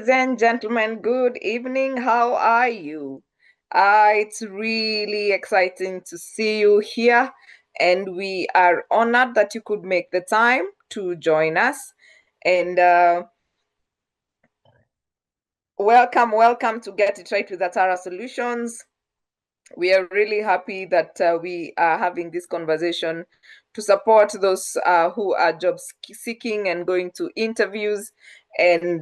Ladies and gentlemen, good evening. How are you? It's really exciting to see you here, and we are honored that you could make the time to join us. And welcome to Get It Right with Atara Solutions. We are really happy that we are having this conversation to support those who are job seeking and going to interviews and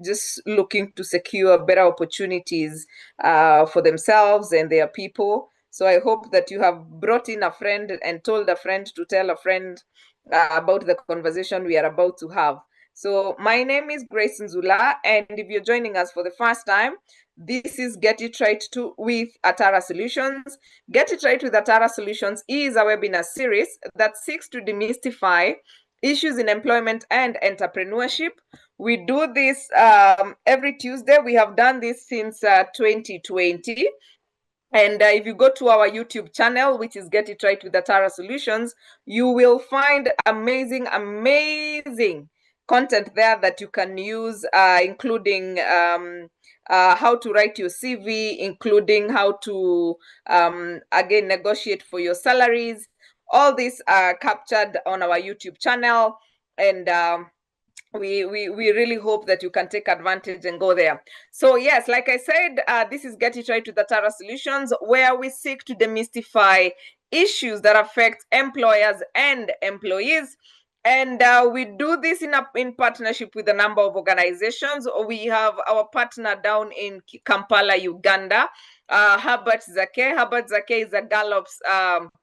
just looking to secure better opportunities for themselves and their people. So I hope that you have brought in a friend and told a friend to tell a friend about the conversation we are about to have. So my name is Grace Nzula, and if you're joining us for the first time, this is Get It Right with Atara Solutions. Get It Right with Atara Solutions is a webinar series that seeks to demystify issues in employment and entrepreneurship. We do this every Tuesday. We have done this since 2020. And if you go to our YouTube channel, which is Get It Right with Atara Solutions, you will find amazing content there that you can use, including how to write your CV, including how to, again, negotiate for your salaries. All these are captured on our YouTube channel. And we really hope that you can take advantage and go there. So yes, like I said, this is Get It Right with Atara Solutions, where we seek to demystify issues that affect employers and employees. And we do this in partnership with a number of organizations. We have our partner down in Kampala, Uganda, Herbert Zake. Herbert Zake is a Gallup's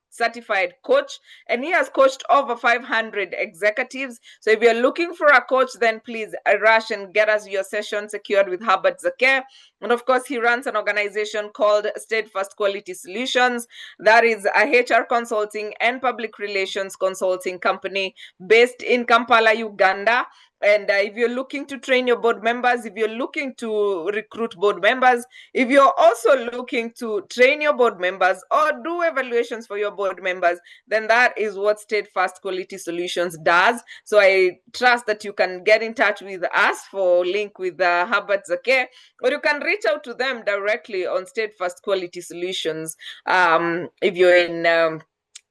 certified coach, and he has coached over 500 executives. So if you're looking for a coach, then please rush and get us your session secured with Herbert Zake. And of course, he runs an organization called Steadfast Quality Solutions. That is a HR consulting and public relations consulting company based in Kampala, Uganda. And if you're looking to train your board members, if you're looking to recruit board members, if you're also looking to train your board members or do evaluations for your board members, then that is what Steadfast Quality Solutions does. So I trust that you can get in touch with us for link with Herbert Zake, or you can reach out to them directly on Steadfast Quality Solutions if you're in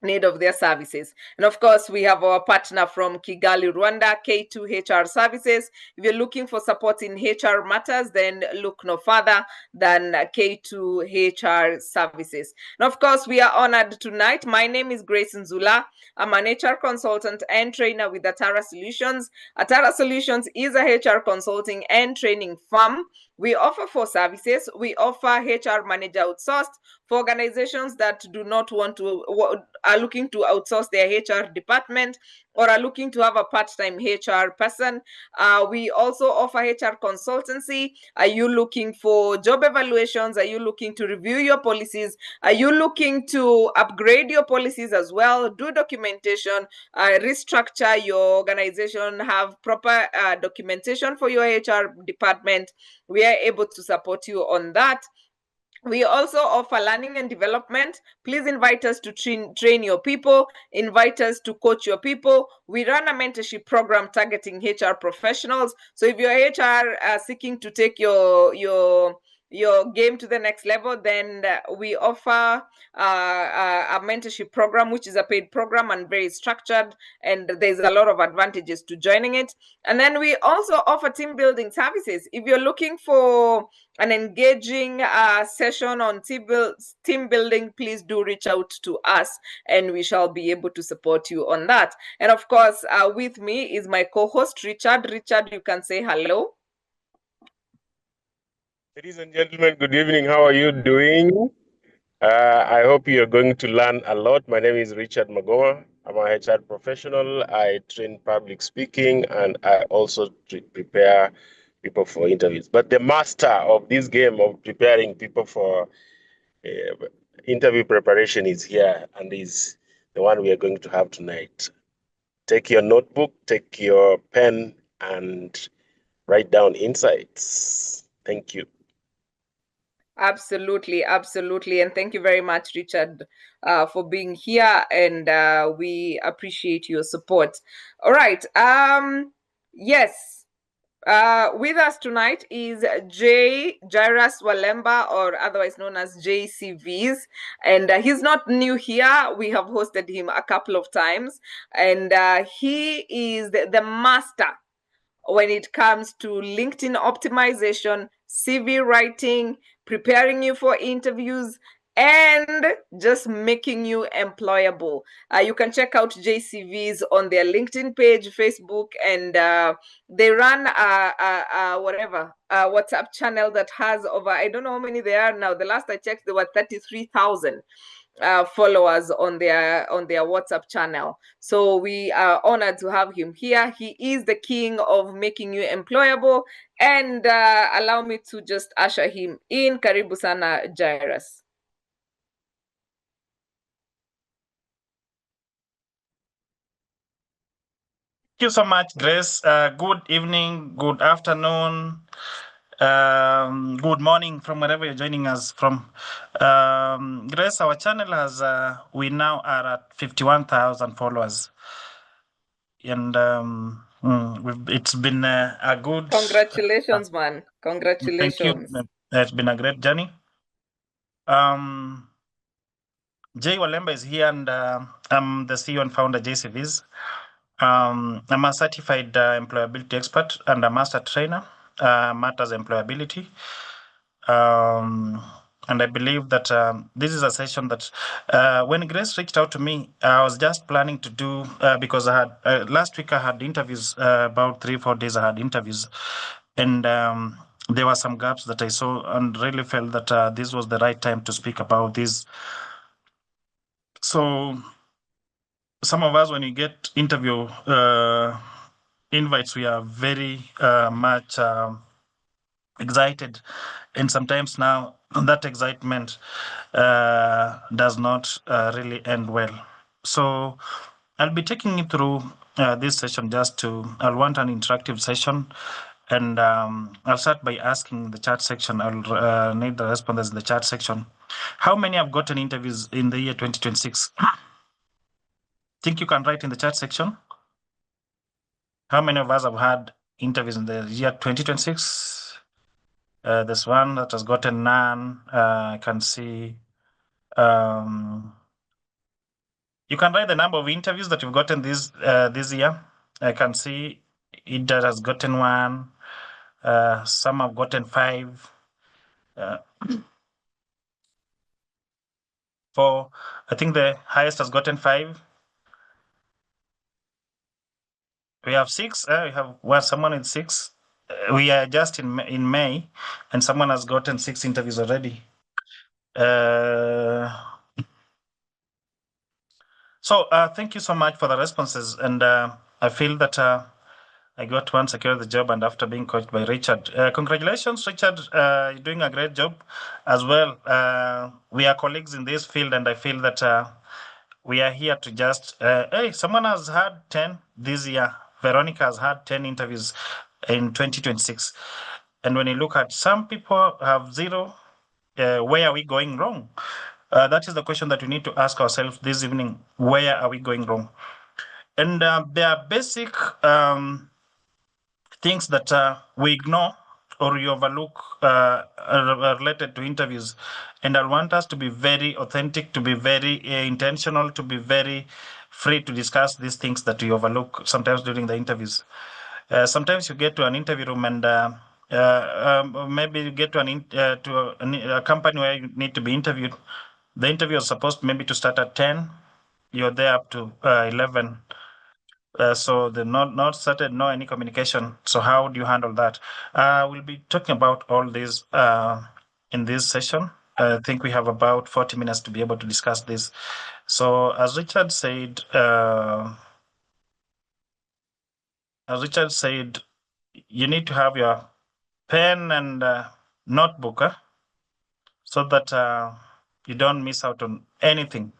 need of their services. And of course, we have our partner from Kigali, Rwanda, K2 HR Services. If you're looking for support in HR matters, then look no further than K2 HR Services. And of course, we are honored tonight. My name is Grace Nzula. I'm an HR consultant and trainer with Atara Solutions. Atara Solutions is a HR consulting and training firm. We offer 4 services. We offer HR manager outsourced for organizations that do not want to, are looking to outsource their HR department or are looking to have a part-time HR person. We also offer HR consultancy. Are you looking for job evaluations? Are you looking to review your policies? Are you looking to upgrade your policies as well? Do documentation, restructure your organization, have proper documentation for your HR department. We are able to support you on that. We also offer learning and development. Please invite us to train your people, invite us to coach your people. We run a mentorship program targeting HR professionals. So if you're HR seeking to take your game to the next level, then we offer a mentorship program, which is a paid program and very structured, and there's a lot of advantages to joining it. And then we also offer team building services. If you're looking for an engaging session on team building, please do reach out to us and we shall be able to support you on that. And of course, with me is my co-host, Richard. Richard, you can say hello. Ladies and gentlemen, good evening. How are you doing? I hope you're going to learn a lot. My name is Richard Magoma. I'm a HR professional. I train public speaking and I also prepare people for interviews. But the master of this game of preparing people for interview preparation is here and is the one we are going to have tonight. Take your notebook, take your pen, and write down insights. Thank you. Absolutely, absolutely. And thank you very much, Richard, for being here. And we appreciate your support. All right. Yes. With us tonight is J. Jairus Walemba, or otherwise known as JCVs. And he's not new here. We have hosted him a couple of times. And he is the master when it comes to LinkedIn optimization, CV writing, preparing you for interviews, and just making you employable. You can check out JCVs on their LinkedIn page, Facebook, and they run a WhatsApp channel that has over, I don't know how many there are now. The last I checked, there were 33,000 followers on their WhatsApp channel. So we are honored to have him here. He is the king of making you employable. And allow me to just usher him in. Karibu sana, Jairus. Thank you so much, Grace. Good evening, good afternoon, good morning from wherever you're joining us from. Grace, our channel has, we now are at 51,000 followers. And it's been a good... Congratulations, man. Thank you. Congratulations. It's been a great journey. Jay Walemba is here, and I'm the CEO and founder of JCVs. I'm a certified employability expert and a master trainer, matters employability. And I believe that this is a session that when Grace reached out to me, I was just planning to do because I had last week I had interviews, about 3-4 days I had interviews, and there were some gaps that I saw and really felt that this was the right time to speak about this. So some of us, when you get interview invites, we are very much excited, and sometimes now that excitement does not really end well. So I'll be taking you through this session. I'll want an interactive session, and I'll start by asking the chat section. I'll need the respondents in the chat section. How many have gotten interviews in the year 2026? Think you can write in the chat section. How many of us have had interviews in the year 2026? There's one that has gotten none. I can see. You can write the number of interviews that you've gotten this year. I can see it has gotten one. Some have gotten 5. 4. I think the highest has gotten 5. We have 6. We have someone in 6. We are just in May, and someone has gotten 6 interviews already. So thank you so much for the responses, and I feel that I got one secured the job, and after being coached by Richard. Congratulations, Richard. You're doing a great job as well. We are colleagues in this field, and I feel that we are here to just, hey, someone has had 10 this year. Veronica has had 10 interviews in 2026. And when you look at some people have 0, where are we going wrong? That is the question that we need to ask ourselves this evening. Where are we going wrong? And there are basic things that we ignore or we overlook related to interviews. And I want us to be very authentic, to be very intentional, to be very free to discuss these things that we overlook sometimes during the interviews. Sometimes you get to an interview room and maybe you get to a company where you need to be interviewed. The interview is supposed maybe to start at 10. You're there up to 11. So the not started, no any communication. So how do you handle that? We'll be talking about all this in this session. I think we have about 40 minutes to be able to discuss this. So as Richard said, you need to have your pen and notebook so that you don't miss out on anything.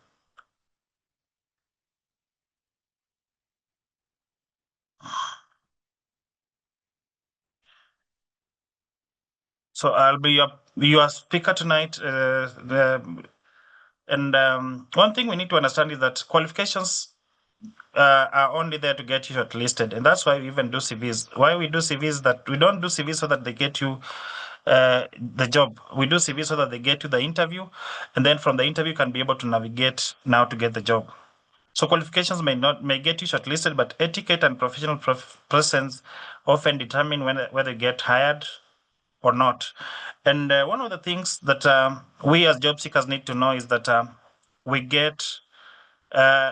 So I'll be your speaker tonight. And one thing we need to understand is that qualifications are only there to get you shortlisted, and that's why we even do CVs. Why we do CVs? That we don't do CVs so that they get you the job. We do CVs so that they get you the interview, and then from the interview you can be able to navigate now to get the job. So qualifications may get you shortlisted, but etiquette and professional presence often determine whether you get hired or not. And one of the things that we as job seekers need to know is that we get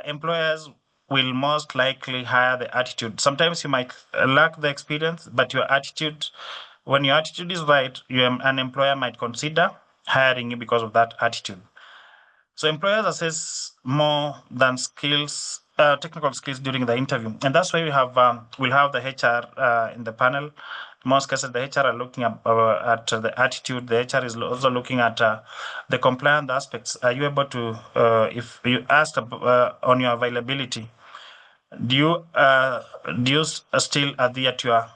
employers will most likely hire the attitude. Sometimes you might lack the experience, but your attitude, when your attitude is right, an employer might consider hiring you because of that attitude. So employers assess more than skills, technical skills during the interview, and that's why we'll have the HR in the panel. In most cases, the HR are looking at the attitude. The HR is also looking at the compliance aspects. Are you able to, if you asked on your availability, do you still adhere to your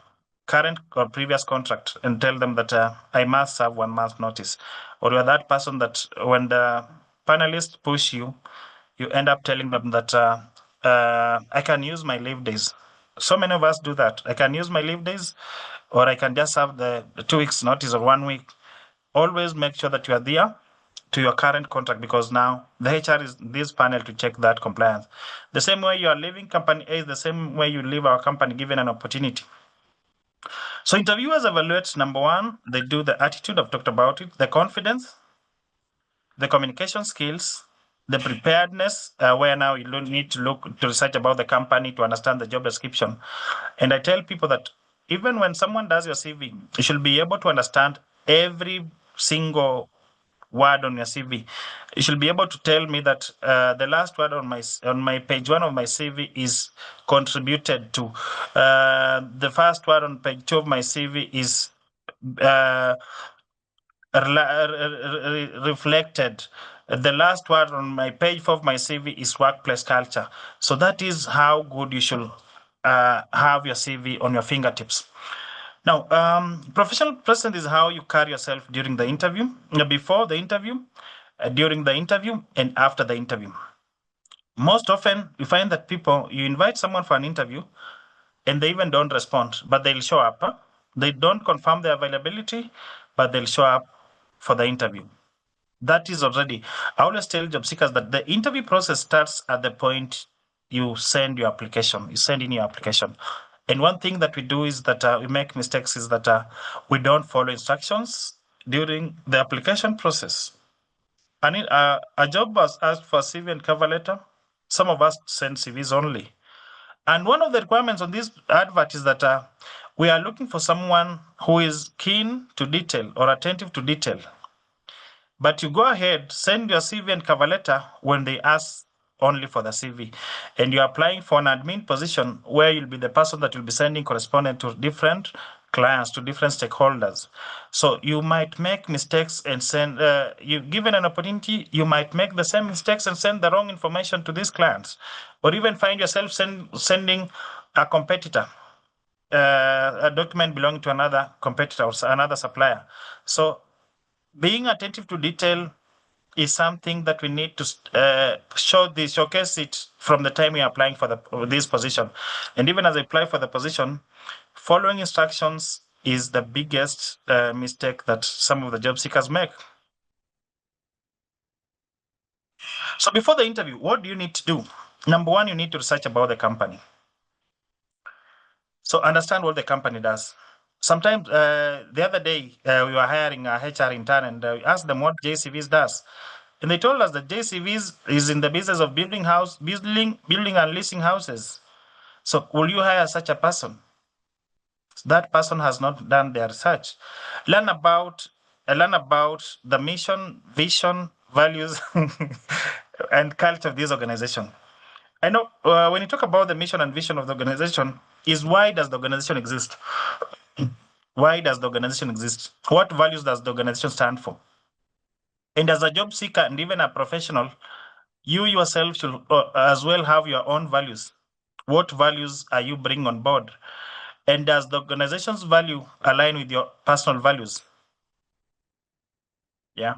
current or previous contract and tell them that I must serve 1 month notice, or you're that person that when the panelists push you, you end up telling them that I can use my leave days. So many of us do that. I can use my leave days, or I can just have the 2 weeks notice or 1 week. Always make sure that you are there to your current contract, because now the HR is this panel to check that compliance. The same way you are leaving company A is the same way you leave our company given an opportunity. So interviewers evaluate, number one, they do the attitude, I've talked about it, the confidence, the communication skills, the preparedness, where now you don't need to look to research about the company to understand the job description. And I tell people that even when someone does your CV, you should be able to understand every single word on your CV. You should be able to tell me that the last word on my page 1 of my CV is contributed to. The first word on page 2 of my CV is reflected. The last word on my page 4 of my CV is workplace culture. So that is how good you should have your CV on your fingertips. Now, professional presence is how you carry yourself during the interview, before the interview, during the interview, and after the interview. Most often, you find that you invite someone for an interview and they even don't respond, but they'll show up. Huh? They don't confirm their availability, but they'll show up for the interview. That is already, I always tell job seekers that the interview process starts at the point you send your application, you send in your application. And one thing that we do is that we make mistakes is that we don't follow instructions during the application process. A job was asked for CV and cover letter. Some of us send CVs only. And one of the requirements on this advert is that we are looking for someone who is keen to detail or attentive to detail. But you go ahead, send your CV and cover letter when they ask only for the CV. And you're applying for an admin position where you'll be the person that will be sending correspondence to different clients, to different stakeholders. So you might make mistakes and send, you given an opportunity, you might make the same mistakes and send the wrong information to these clients, or even find yourself sending a competitor a document belonging to another competitor or another supplier. So being attentive to detail is something that we need to showcase it from the time you're applying for this position. And even as I apply for the position, following instructions is the biggest mistake that some of the job seekers make. So before the interview, what do you need to do? Number one, you need to research about the company. So understand what the company does. Sometimes the other day we were hiring a HR intern and we asked them what JCVs does. And they told us that JCVs is in the business of building and leasing houses. So will you hire such a person? That person has not done their research. Learn about the mission, vision, values, and culture of this organization. I know when you talk about the mission and vision of the organization, is why does the organization exist? Why does the organization exist? What values does the organization stand for? And as a job seeker and even a professional, you yourself should as well have your own values. What values are you bringing on board? And does the organization's value align with your personal values? Yeah.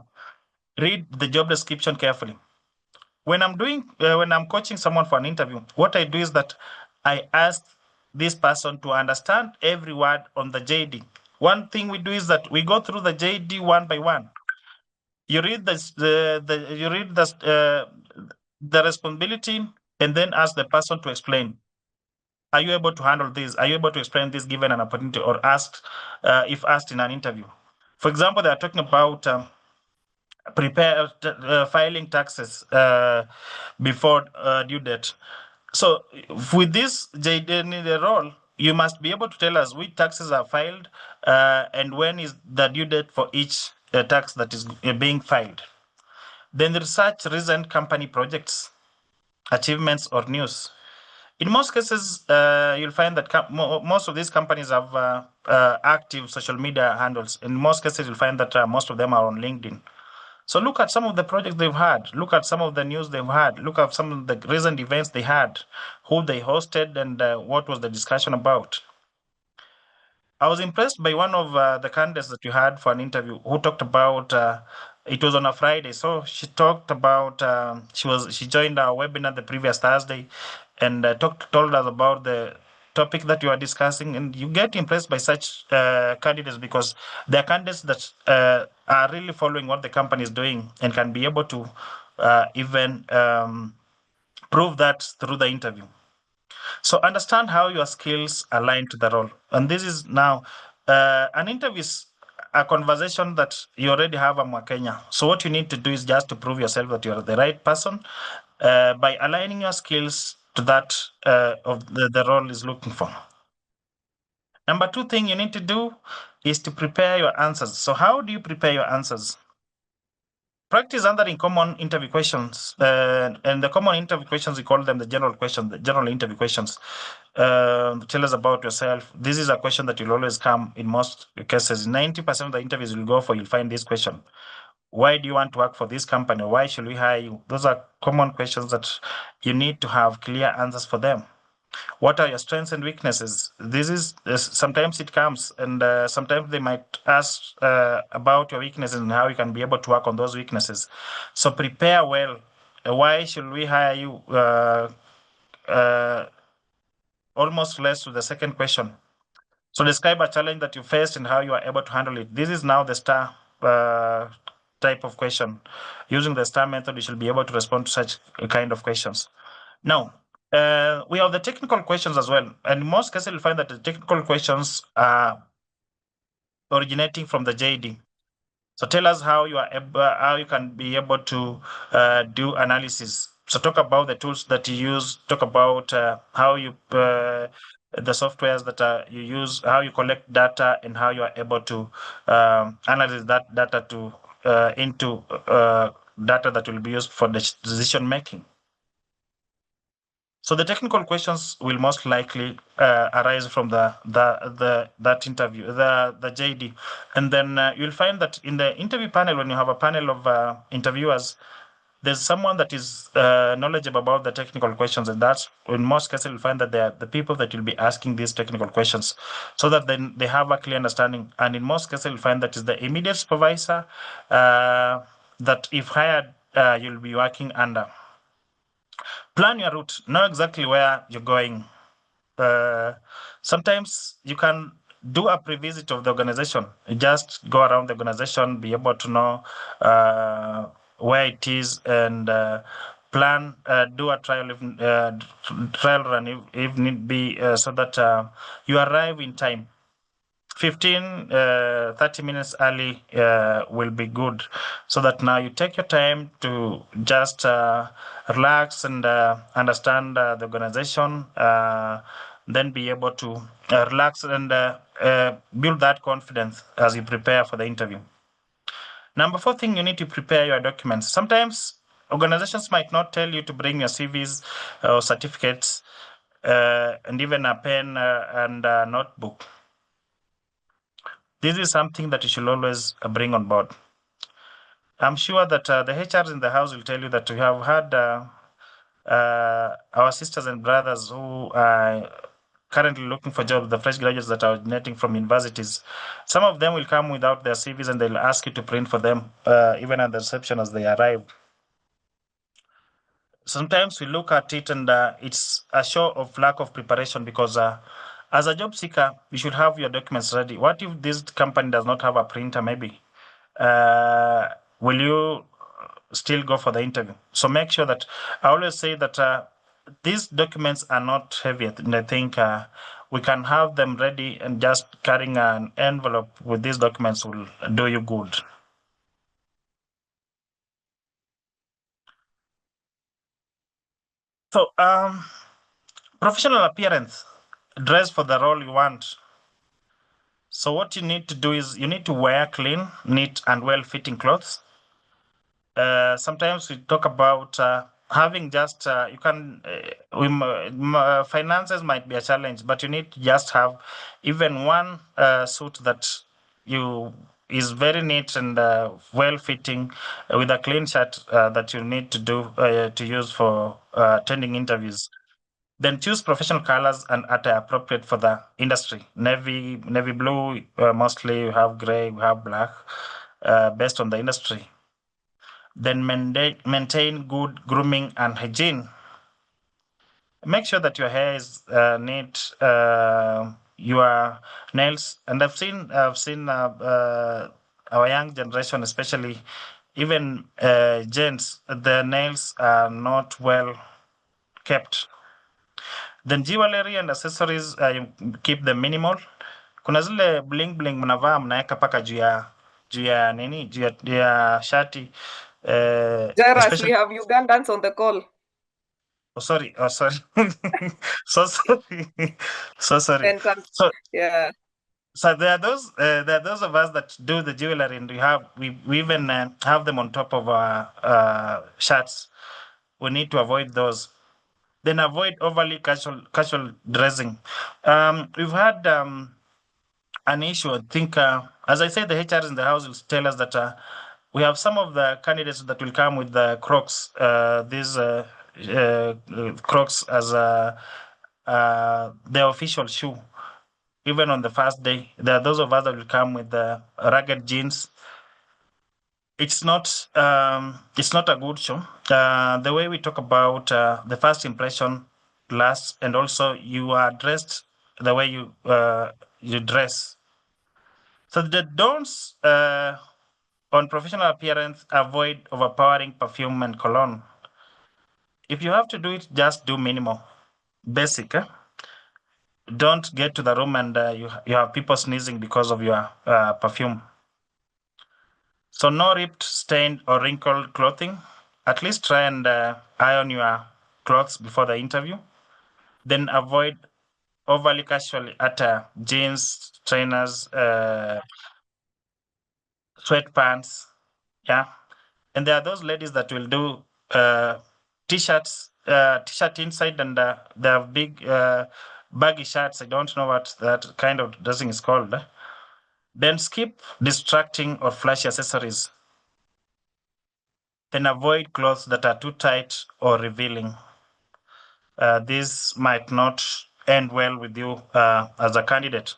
Read the job description carefully. when I'm coaching someone for an interview, what I do is that I ask this person to understand every word on the JD. One thing we do is that we go through the JD one by one. You read the responsibility, and then ask the person to explain. Are you able to handle this? Are you able to explain this given an opportunity, or asked if asked in an interview? For example, they are talking about filing taxes before due date. So with this JD role, you must be able to tell us which taxes are filed and when is the due date for each tax that is being filed. Then research recent company projects, achievements, or news. In most cases, you'll find that most of these companies have active social media handles. In most cases, you'll find that most of them are on LinkedIn. So look at some of the projects they've had. Look at some of the news they've had. Look at some of the recent events they had, who they hosted, and what was the discussion about. I was impressed by one of the candidates that you had for an interview who talked about. It was on a Friday, so she talked about. She joined our webinar the previous Thursday, and told us about the topic that you are discussing. And you get impressed by such candidates because they are candidates that are really following what the company is doing and can be able to even prove that through the interview. So understand how your skills align to the role. And this is now an interview is a conversation that you already have a Kenya. So what you need to do is just to prove yourself that you're the right person by aligning your skills to that of the role is looking for. Number two thing you need to do is to prepare your answers. So how do you prepare your answers? Practice answering common interview questions. And the common interview questions, we call them the general questions, the general interview questions. Tell us about yourself. This is a question that will always come in most cases. 90% of the interviews you'll go for, you'll find this question. Why do you want to work for this company? Why should we hire you? Those are common questions that you need to have clear answers for them. What are your strengths and weaknesses? This is sometimes it comes, and sometimes they might ask about your weaknesses and how you can be able to work on those weaknesses. So prepare well. Why should we hire you? Almost less to the second question. So describe a challenge that you faced and how you are able to handle it. This is now the STAR type of question. Using the STAR method, you should be able to respond to such kind of questions. Now, we have the technical questions as well. And in most cases, you'll find that the technical questions are originating from the JD. So tell us how you can be able to do analysis. So talk about the tools that you use. Talk about how you the softwares that you use, how you collect data, and how you are able to analyze that data to into data that will be used for the decision making. So the technical questions will most likely arise from that interview, the JD, and then you'll find that in the interview panel, when you have a panel of interviewers, there's someone that is knowledgeable about the technical questions, and that's in most cases you'll find that they are the people that will be asking these technical questions, so that then they have a clear understanding. And in most cases you'll find that is the immediate supervisor that, if hired, you'll be working under. Plan your route. Know exactly where you're going. Sometimes you can do a pre-visit of the organization. You just go around the organization, be able to know where it is, and plan, do a trial run if need be, so that you arrive in time. 15, 30 minutes early will be good, so that now you take your time to just relax and understand the organization, then be able to relax and build that confidence as you prepare for the interview. Number four thing, you need to prepare your documents. Sometimes organizations might not tell you to bring your CVs or certificates and even a pen and a notebook. This is something that you should always bring on board. I'm sure that the HRs in the house will tell you that we have had our sisters and brothers who are currently looking for jobs, the fresh graduates that are originating from universities. Some of them will come without their CVs and they'll ask you to print for them, even at the reception as they arrive. sometimes we look at it and it's a show of lack of preparation because as a job seeker, you should have your documents ready. What if this company does not have a printer, maybe? Will you still go for the interview? So make sure that I always say that these documents are not heavy, and I think we can have them ready, and just carrying an envelope with these documents will do you good. So, professional appearance, dress for the role you want. So what you need to do is you need to wear clean, neat, and well-fitting clothes. Sometimes we talk about having just you can finances might be a challenge, but you need to just have even one suit that you is very neat and well-fitting with a clean shirt that you need to do to use for attending interviews. Then choose professional colors and attire appropriate for the industry. Navy blue, mostly you have gray, you have black, based on the industry. Then maintain good grooming and hygiene. Make sure that your hair is neat, your nails. And I've seen our young generation, especially even gents, their nails are not well kept. Then jewelry and accessories, you keep them minimal. Kuna zile bling bling mnavaa mnaweka paka juu ya nini juu ya shati, Jairus, we especially. have Ugandans on the call. Oh sorry. So sorry. So sorry. And So yeah. so there are those of us that do the jewelry, and we even have them on top of our shirts. We need to avoid those. Then avoid overly casual dressing. We've had an issue. I think, as I said, the HRs in the house will tell us that we have some of the candidates that will come with the Crocs, these Crocs as their official shoe. Even on the first day, there are those of us that will come with the ragged jeans. It's not a good show. The way we talk about the first impression lasts, and also you are dressed the way you dress. So the don'ts on professional appearance: avoid overpowering perfume and cologne. If you have to do it, just do minimal, basic. Don't get to the room and you have people sneezing because of your perfume. So no ripped, stained, or wrinkled clothing. At least try and iron your clothes before the interview. Then avoid overly casual attire: jeans, trainers, sweatpants. Yeah. And there are those ladies that will do t-shirts, t-shirt inside, and they have big baggy shirts. I don't know what that kind of dressing is called. Then skip distracting or flashy accessories. Then avoid clothes that are too tight or revealing. This might not end well with you as a candidate.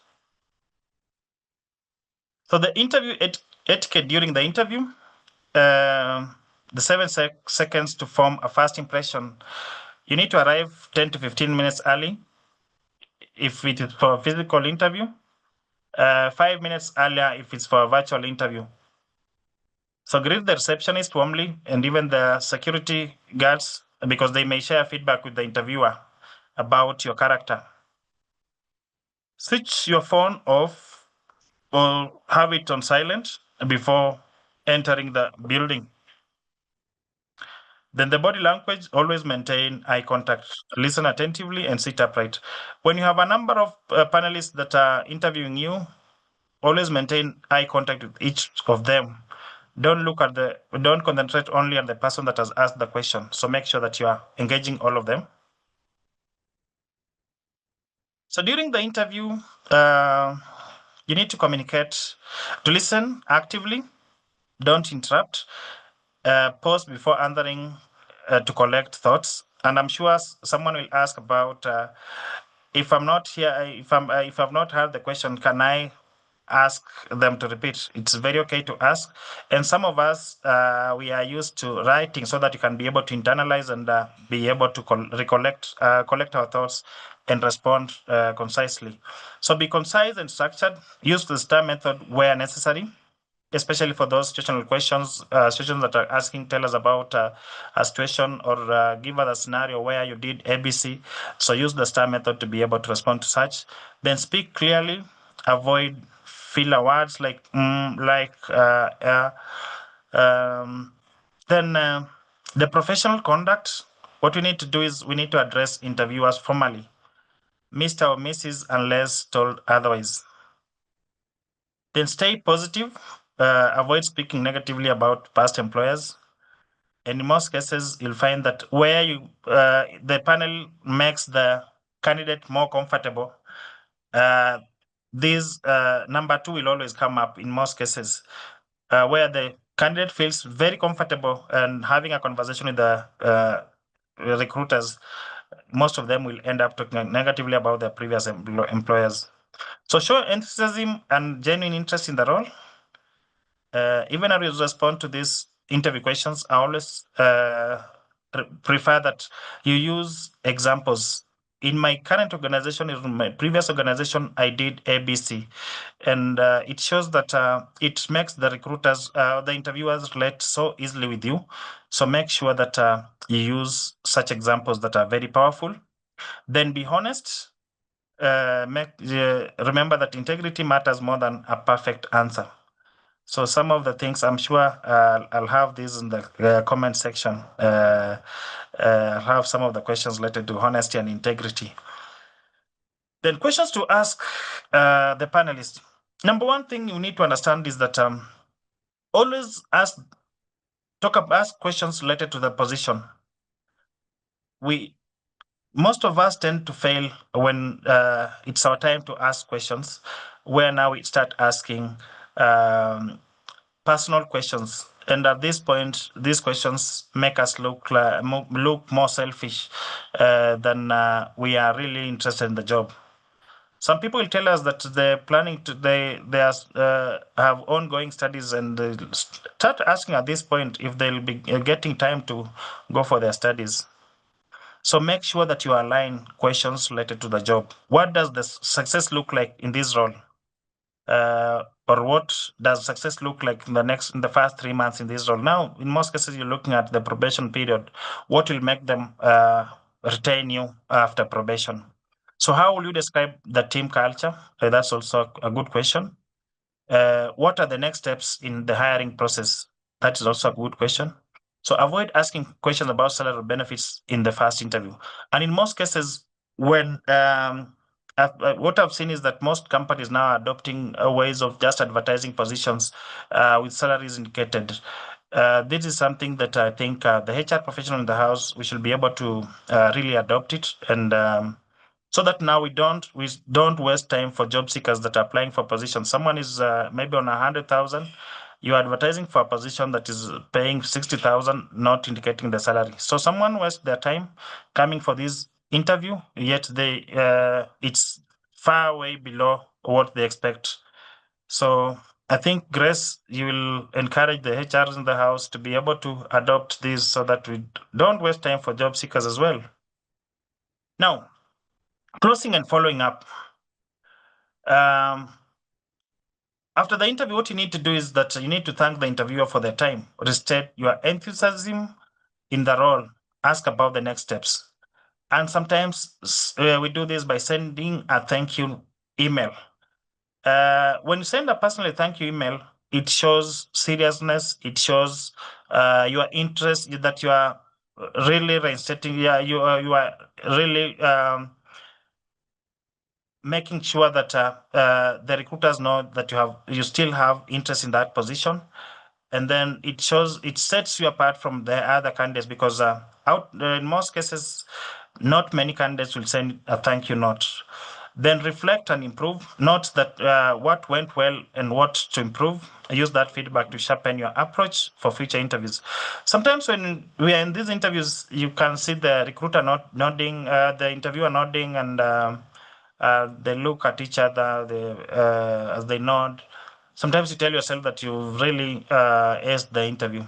So the interview etiquette during the interview, the 7 seconds to form a first impression. You need to arrive 10 to 15 minutes early if it is for a physical interview, 5 minutes earlier if it's for a virtual interview. So greet the receptionist warmly and even the security guards, because they may share feedback with the interviewer about your character. Switch your phone off or have it on silent before entering the building. Then the body language: always maintain eye contact, listen attentively, and sit upright. When you have a number of panelists that are interviewing you, always maintain eye contact with each of them. Don't concentrate only on the person that has asked the question. So make sure that you are engaging all of them. So during the interview, you need to communicate, to listen actively, don't interrupt, pause before answering, to collect thoughts. And I'm sure someone will ask about if I'm not here, if I've not heard the question, can I ask them to repeat. It's very okay to ask. And some of us, we are used to writing so that you can be able to internalize and be able to collect our thoughts and respond concisely. So be concise and structured. Use the STAR method where necessary, especially for those situational questions, situations that are asking, tell us about a situation or give us a scenario where you did ABC. So use the STAR method to be able to respond to such. Then speak clearly, avoid filler words like then the professional conduct, what we need to do is we need to address interviewers formally, Mr. or Mrs. unless told otherwise. Then stay positive, avoid speaking negatively about past employers. And in most cases, you'll find that where the panel makes the candidate more comfortable, this number two will always come up in most cases, where the candidate feels very comfortable and having a conversation with the recruiters. Most of them will end up talking negatively about their previous employers. So show enthusiasm and genuine interest in the role. Even as we respond to these interview questions, I always prefer that you use examples. In my current organization, in my previous organization, I did ABC, and it shows that it makes the recruiters, the interviewers relate so easily with you. So make sure that you use such examples that are very powerful. Then be honest. Remember that integrity matters more than a perfect answer. So some of the things, I'm sure I'll have these in the comment section. I'll have some of the questions related to honesty and integrity. Then questions to ask the panelists. Number one thing you need to understand is that always ask questions related to the position. Most of us tend to fail when it's our time to ask questions, where now we start asking personal questions. And at this point, these questions make us look more selfish than we are really interested in the job. Some people will tell us that they're planning to have ongoing studies, and they start asking at this point if they'll be getting time to go for their studies. So make sure that you align questions related to the job. What does the success look like in this role? Or what does success look like in the first 3 months in this role? Now, in most cases, you're looking at the probation period. What will make them retain you after probation? So how will you describe the team culture? That's also a good question. What are the next steps in the hiring process? That is also a good question. So avoid asking questions about salary benefits in the first interview. And in most cases, when what I've seen is that most companies now are adopting ways of just advertising positions with salaries indicated. This is something that I think the HR professional in the house, we should be able to really adopt it, and so that now we don't waste time for job seekers that are applying for positions. Someone is maybe on 100,000. You're advertising for a position that is paying 60,000, not indicating the salary. So someone wastes their time coming for this interview, yet it's far way below what they expect. So I think, Grace, you will encourage the HRs in the house to be able to adopt this so that we don't waste time for job seekers as well. Now, closing and following up. After the interview, what you need to do is that you need to thank the interviewer for their time, restate your enthusiasm in the role, ask about the next steps. And sometimes we do this by sending a thank you email. When you send a personal thank you email, it shows seriousness, it shows your interest, that you are really reinstating, you are really making sure that the recruiters know that you still have interest in that position. And then it sets you apart from the other candidates, because in most cases, not many candidates will send a thank you note. Then reflect and improve. Note that what went well and what to improve. Use that feedback to sharpen your approach for future interviews. Sometimes when we are in these interviews, you can see the recruiter nodding, the interviewer nodding, and They look at each other, as they nod. Sometimes you tell yourself that you've really aced the interview.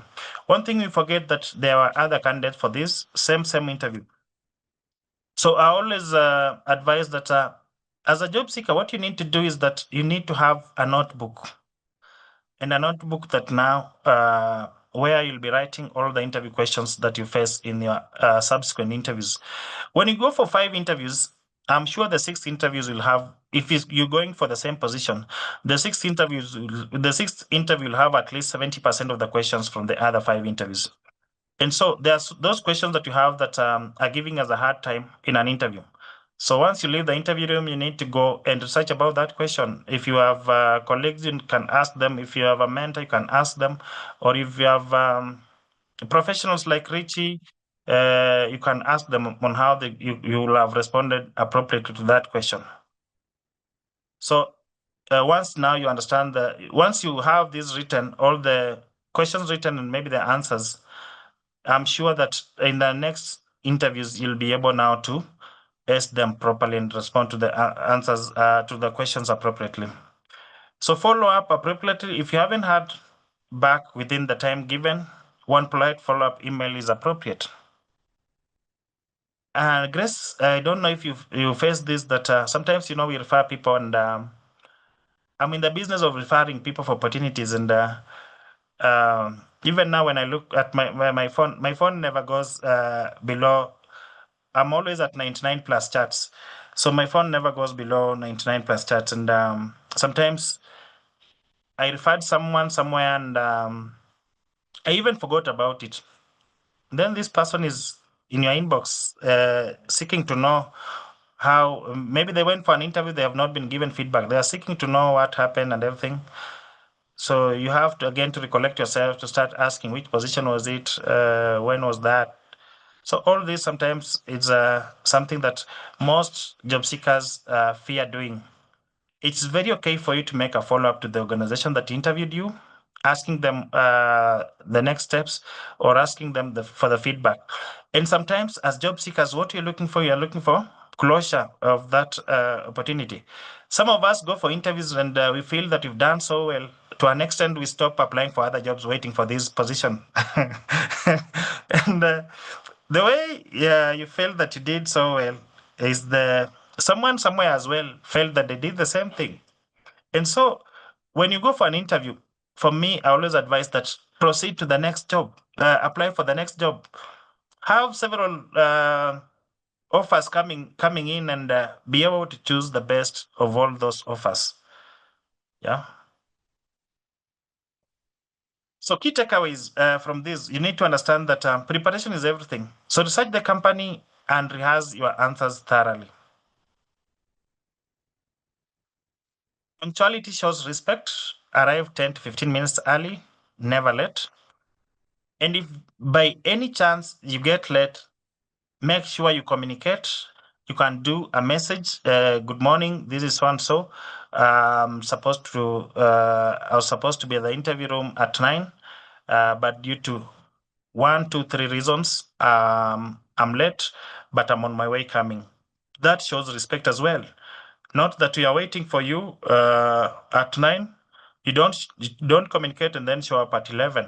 One thing we forget that there are other candidates for this same interview. So I always advise that as a job seeker, what you need to do is that you need to have a notebook, and a notebook that now where you'll be writing all the interview questions that you face in your subsequent interviews. When you go for 5 interviews, I'm sure the 6 interviews will have, if you're going for the same position, the 6 interviews, the 6th interview will have at least 70% of the questions from the other 5 interviews. And so there's those questions that you have that are giving us a hard time in an interview. So once you leave the interview room, you need to go and research about that question. If you have colleagues, you can ask them. If you have a mentor, you can ask them. Or if you have professionals like Richie, you can ask them on how you will have responded appropriately to that question. So once now you understand once you have this written, all the questions written and maybe the answers, I'm sure that in the next interviews, you'll be able now to ask them properly and respond to the answers to the questions appropriately. So follow up appropriately. If you haven't had back within the time given, one polite follow-up email is appropriate. And Grace, I don't know if you face this, that sometimes, we refer people, and I'm in the business of referring people for opportunities, and even now when I look at my phone never goes below. I'm always at 99 plus chats, so my phone never goes below 99 plus chats, and sometimes I referred someone somewhere, and I even forgot about it. Then this person is in your inbox seeking to know how maybe they went for an interview, they have not been given feedback. They are seeking to know what happened and everything. So you have to again to recollect yourself, to start asking which position was it, when was that. So all this sometimes is something that most job seekers fear doing. It's very okay for you to make a follow-up to the organization that interviewed you, asking them the next steps, or asking them for the feedback. And sometimes as job seekers, what you're looking for closure of that opportunity. Some of us go for interviews and we feel that we've done so well. To an extent, we stop applying for other jobs waiting for this position. And the way you felt that you did so well is someone somewhere as well felt that they did the same thing. And so when you go for an interview, for me, I always advise that proceed to the next job, apply for the next job, have several offers coming in, and be able to choose the best of all those offers. Yeah. So key takeaways from this, you need to understand that preparation is everything. So research the company and rehearse your answers thoroughly. Punctuality shows respect. Arrive 10 to 15 minutes early, never late. And if by any chance you get late, make sure you communicate. You can do a message, good morning, this is so and so. I was supposed to be at the interview room at 9, but due to 1, 2, 3 reasons, I'm late, but I'm on my way coming. That shows respect as well. Not that we are waiting for you at 9. You don't communicate and then show up at 11.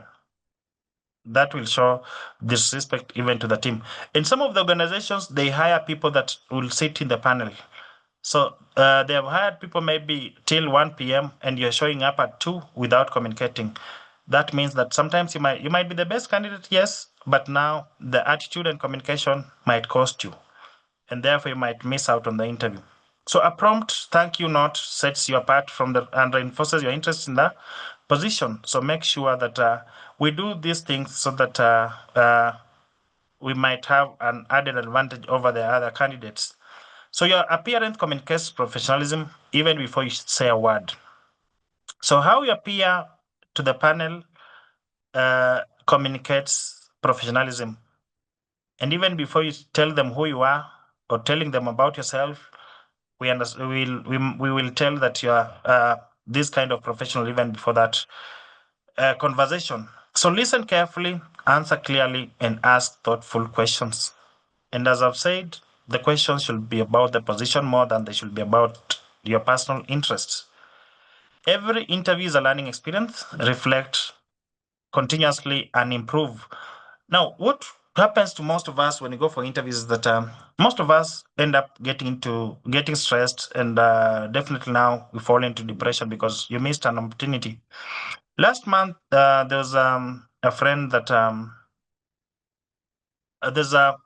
That will show disrespect even to the team. In some of the organizations, they hire people that will sit in the panel. So they have hired people maybe till 1 p.m. and you're showing up at 2 without communicating. That means that sometimes you might be the best candidate, yes, but now the attitude and communication might cost you, and therefore you might miss out on the interview. So a prompt thank you note sets you apart and reinforces your interest in the position. So make sure that we do these things so that we might have an added advantage over the other candidates. So your appearance communicates professionalism even before you say a word. So how you appear to the panel communicates professionalism. And even before you tell them who you are or telling them about yourself, we will tell that you are this kind of professional even before that conversation. So listen carefully, answer clearly, and ask thoughtful questions. And as I've said, the questions should be about the position more than they should be about your personal interests. Every interview is a learning experience. Reflect continuously and improve. Now, what happens to most of us when we go for interviews is that most of us end up getting stressed, and definitely now we fall into depression because you missed an opportunity. Last month, there was a friend that there's a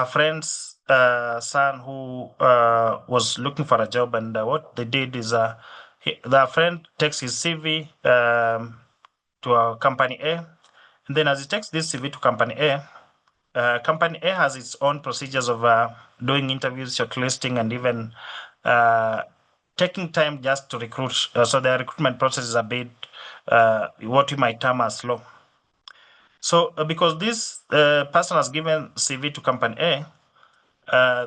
friend's son who was looking for a job, and what they did is the friend takes his CV to a company A, and then as he takes this CV to company A, company A has its own procedures of doing interviews, shortlisting, and even taking time just to recruit. So the recruitment process is a bit what you might term as slow. So because this person has given CV to company A,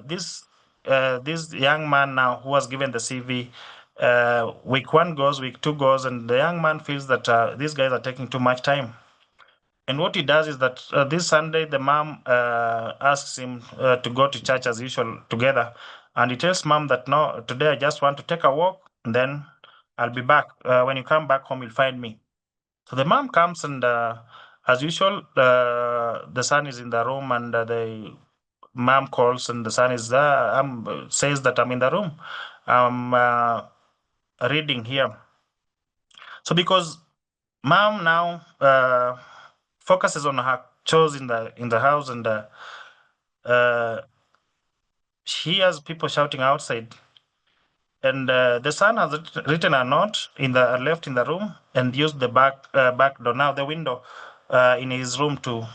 this young man now who was given the CV, week 1 goes, week 2 goes, and the young man feels that these guys are taking too much time. And what he does is that this Sunday, the mom asks him to go to church as usual together. And he tells mom that, no, today I just want to take a walk, and then I'll be back. When you come back home, you'll find me. So the mom comes, and as usual, the son is in the room, and the mom calls, and the son is says that I'm in the room. I'm reading here. So because mom now focuses on her chores in the house, and she has people shouting outside, and the son has written a note left in the room and used the back door, now the window in his room, to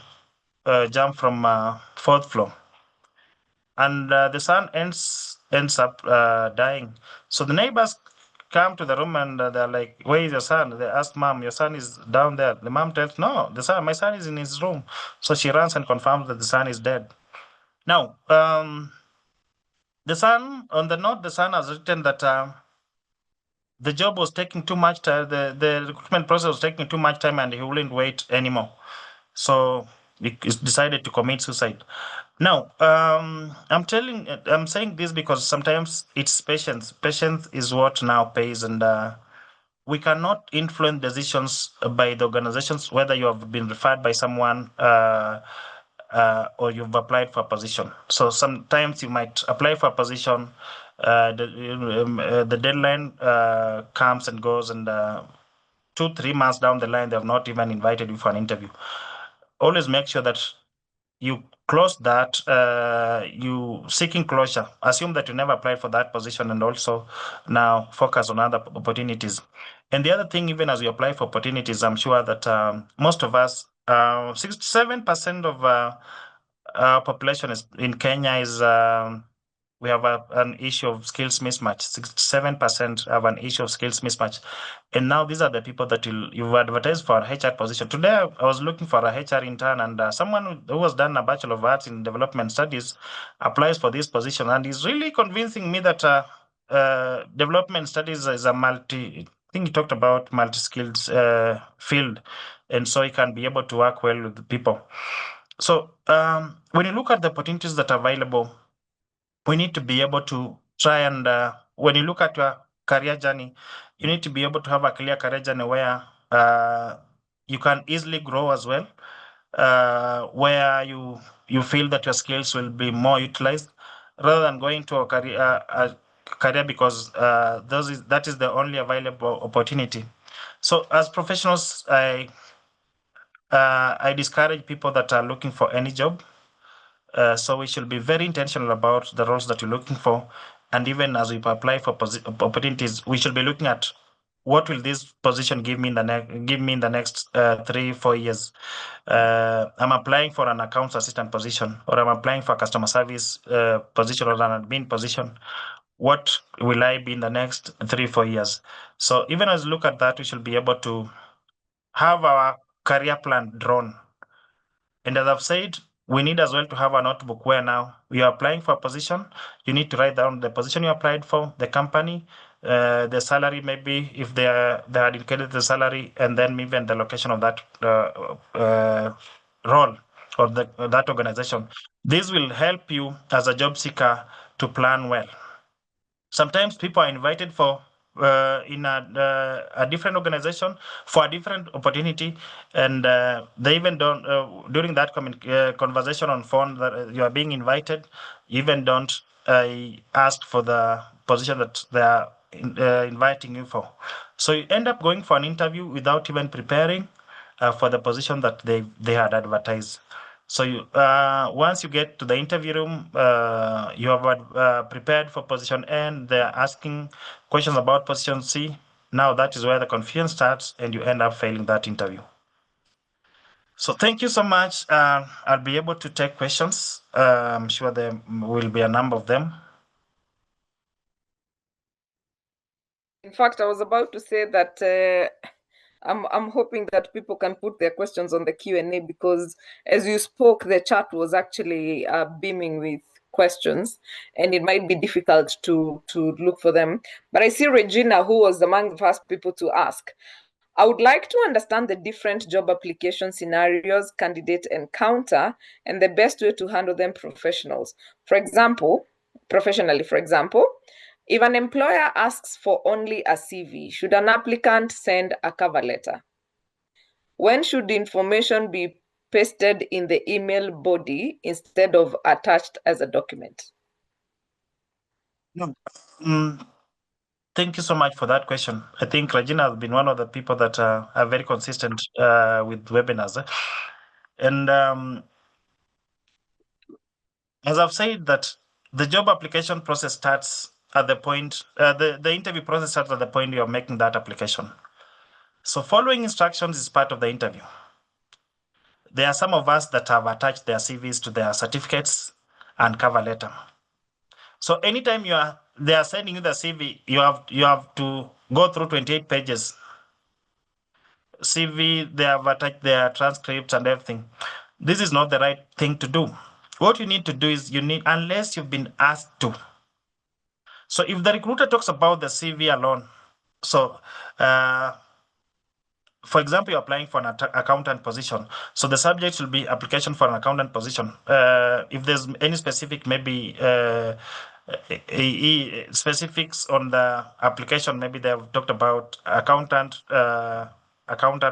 jump from 4th floor, and the son ends up dying. So the neighbors come to the room, and they're like, "Where is your son?" They ask mom, "Your son is down there." The mom tells, "No, my son is in his room." So she runs and confirms that the son is dead. Now, the son on the note, the son has written that the job was taking too much time. The recruitment process was taking too much time, and he wouldn't wait anymore. So he decided to commit suicide. Now, I'm saying this because sometimes it's patience. Patience is what now pays, and we cannot influence decisions by the organizations, whether you have been referred by someone or you've applied for a position. So sometimes you might apply for a position, the deadline comes and goes, and 2-3 months down the line, they have not even invited you for an interview. Always make sure that you close that, you seeking closure. Assume that you never applied for that position, and also now focus on other opportunities. And the other thing, even as you apply for opportunities, I'm sure that most of us, 67% of our population in Kenya is we have an issue of skills mismatch. 67% have an issue of skills mismatch. And now these are the people that you've advertised for an HR position. Today, I was looking for a HR intern, and someone who has done a Bachelor of Arts in Development Studies applies for this position. And he's really convincing me that development studies is I think he talked about multi-skilled field. And so he can be able to work well with the people. So when you look at the opportunities that are available, we need to be able to try and when you look at your career journey, you need to be able to have a clear career journey where you can easily grow as well, where you feel that your skills will be more utilized, rather than going to a career because that is the only available opportunity. So as professionals, I discourage people that are looking for any job. So we should be very intentional about the roles that you're looking for, and even as we apply for opportunities, we should be looking at what will this position give me in the next 3-4 years. I'm applying for an accounts assistant position, or I'm applying for a customer service position, or an admin position. What will I be in the next 3-4 years? So even as we look at that, we should be able to have our career plan drawn. And as I've said, we need as well to have a notebook where now you are applying for a position. You need to write down the position you applied for, the company, the salary, maybe if they had indicated the salary, and then even the location of that role. or that organization. This will help you as a job seeker to plan well. Sometimes people are invited for in a different organization for a different opportunity, and they even don't during that conversation on phone that you are being invited, you even don't ask for the position that they are inviting you for. So you end up going for an interview without even preparing for the position that they had advertised. So once you get to the interview room, you have prepared for position N. They're asking questions about position C. Now that is where the confusion starts, and you end up failing that interview. So thank you so much. I'll be able to take questions. I'm sure there will be a number of them. In fact, I was about to say that I'm hoping that people can put their questions on the Q&A, because as you spoke, the chat was actually beaming with questions, and it might be difficult to look for them. But I see Regina, who was among the first people to ask. I would like to understand the different job application scenarios candidates encounter and the best way to handle them professionally. For example, if an employer asks for only a CV, should an applicant send a cover letter? When should the information be pasted in the email body instead of attached as a document? No. Thank you so much for that question. I think Regina has been one of the people that are very consistent with webinars. And as I've said, that the job application process starts at the point, the interview process starts at the point you're making that application. So following instructions is part of the interview. There are some of us that have attached their CVs to their certificates and cover letter. So anytime they are sending you the CV, you have to go through 28 pages. CV, they have attached their transcripts and everything. This is not the right thing to do. What you need to do is unless you've been asked to. So if the recruiter talks about the CV alone, so for example, you're applying for an accountant position. So the subject will be application for an accountant position. If there's any specific, maybe specifics on the application, maybe they've talked about accountant,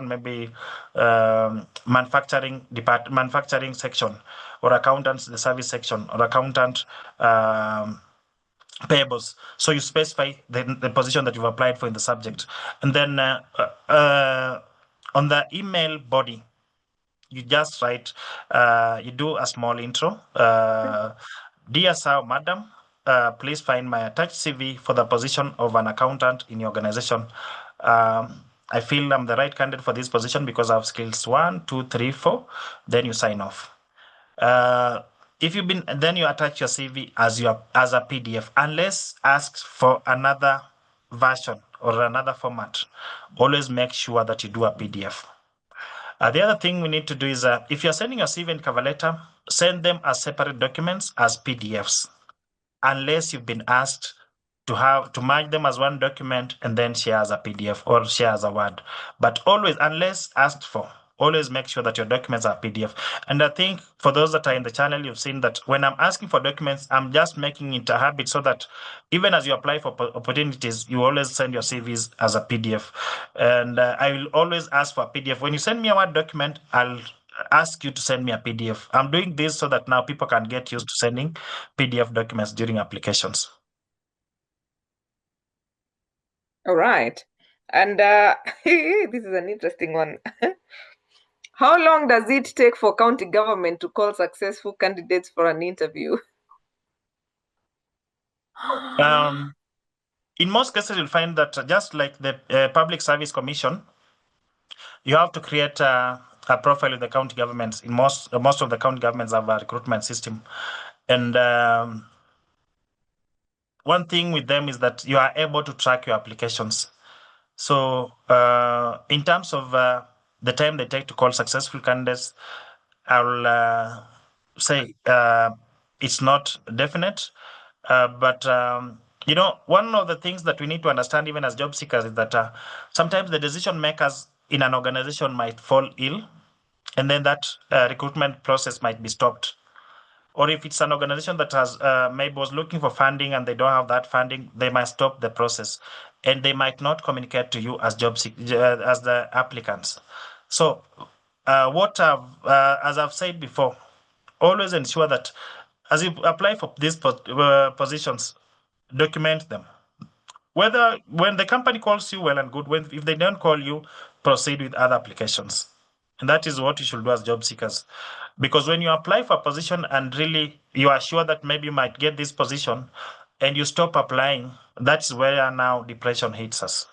maybe manufacturing section, or accountants, the service section, or accountant payables. So you specify the position that you've applied for in the subject. And then on the email body, you just write, you do a small intro. Dear sir, madam, please find my attached CV for the position of an accountant in your organization. I feel I'm the right candidate for this position because I have skills 1, 2, 3, 4. Then you sign off. Then you attach your CV as a PDF, unless asked for another version or another format. Always make sure that you do a PDF. The other thing we need to do is, if you're sending your CV and cover letter, send them as separate documents as PDFs, unless you've been asked to merge them as one document and then share as a PDF or share as a Word. But always, unless asked for, always make sure that your documents are PDF. And I think for those that are in the channel, you've seen that when I'm asking for documents, I'm just making it a habit so that even as you apply for opportunities, you always send your CVs as a PDF. And I will always ask for a PDF. When you send me a Word document, I'll ask you to send me a PDF. I'm doing this so that now people can get used to sending PDF documents during applications. All right. And this is an interesting one. How long does it take for county government to call successful candidates for an interview? In most cases, you'll find that just like the Public Service Commission, you have to create a profile with the county governments. In most of the county governments have a recruitment system. And one thing with them is that you are able to track your applications. So in terms of the time they take to call successful candidates, I'll say it's not definite. But one of the things that we need to understand even as job seekers is that sometimes the decision makers in an organization might fall ill, and then that recruitment process might be stopped. Or if it's an organization that has maybe was looking for funding and they don't have that funding, they might stop the process, and they might not communicate to you as as the applicants. So, as I've said before, always ensure that as you apply for these positions, document them. Whether when the company calls you, well and good. If they don't call you, proceed with other applications. And that is what you should do as job seekers. Because when you apply for a position and really you are sure that maybe you might get this position and you stop applying, that's where now depression hits us.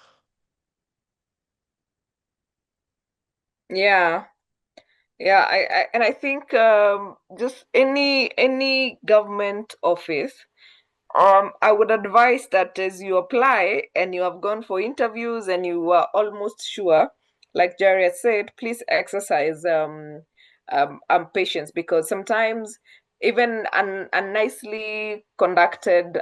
Yeah. Yeah, I think just any government office, I would advise that as you apply and you have gone for interviews and you are almost sure, like Jerry has said, please exercise patience, because sometimes even a nicely conducted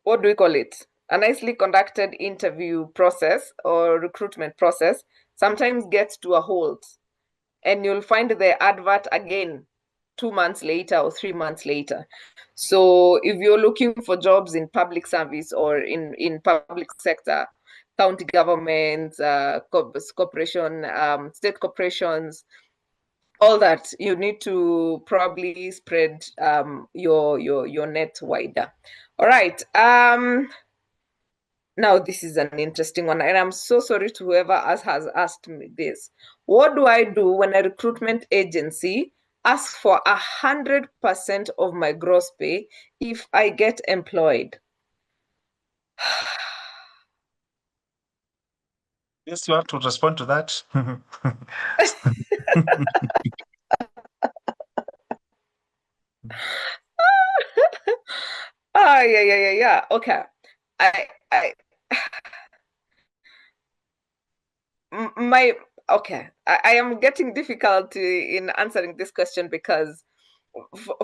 what do we call it? A nicely conducted interview process or recruitment process sometimes gets to a halt, and you'll find the advert again 2 months later or 3 months later. So if you're looking for jobs in public service or in public sector, county governments, corporation, state corporations, all that, you need to probably spread your net wider. All right. Now, this is an interesting one, and I'm so sorry to whoever has asked me this. What do I do when a recruitment agency asks for 100% of my gross pay if I get employed? Yes, you have to respond to that. Yeah. Okay. I my okay. I am getting difficulty in answering this question because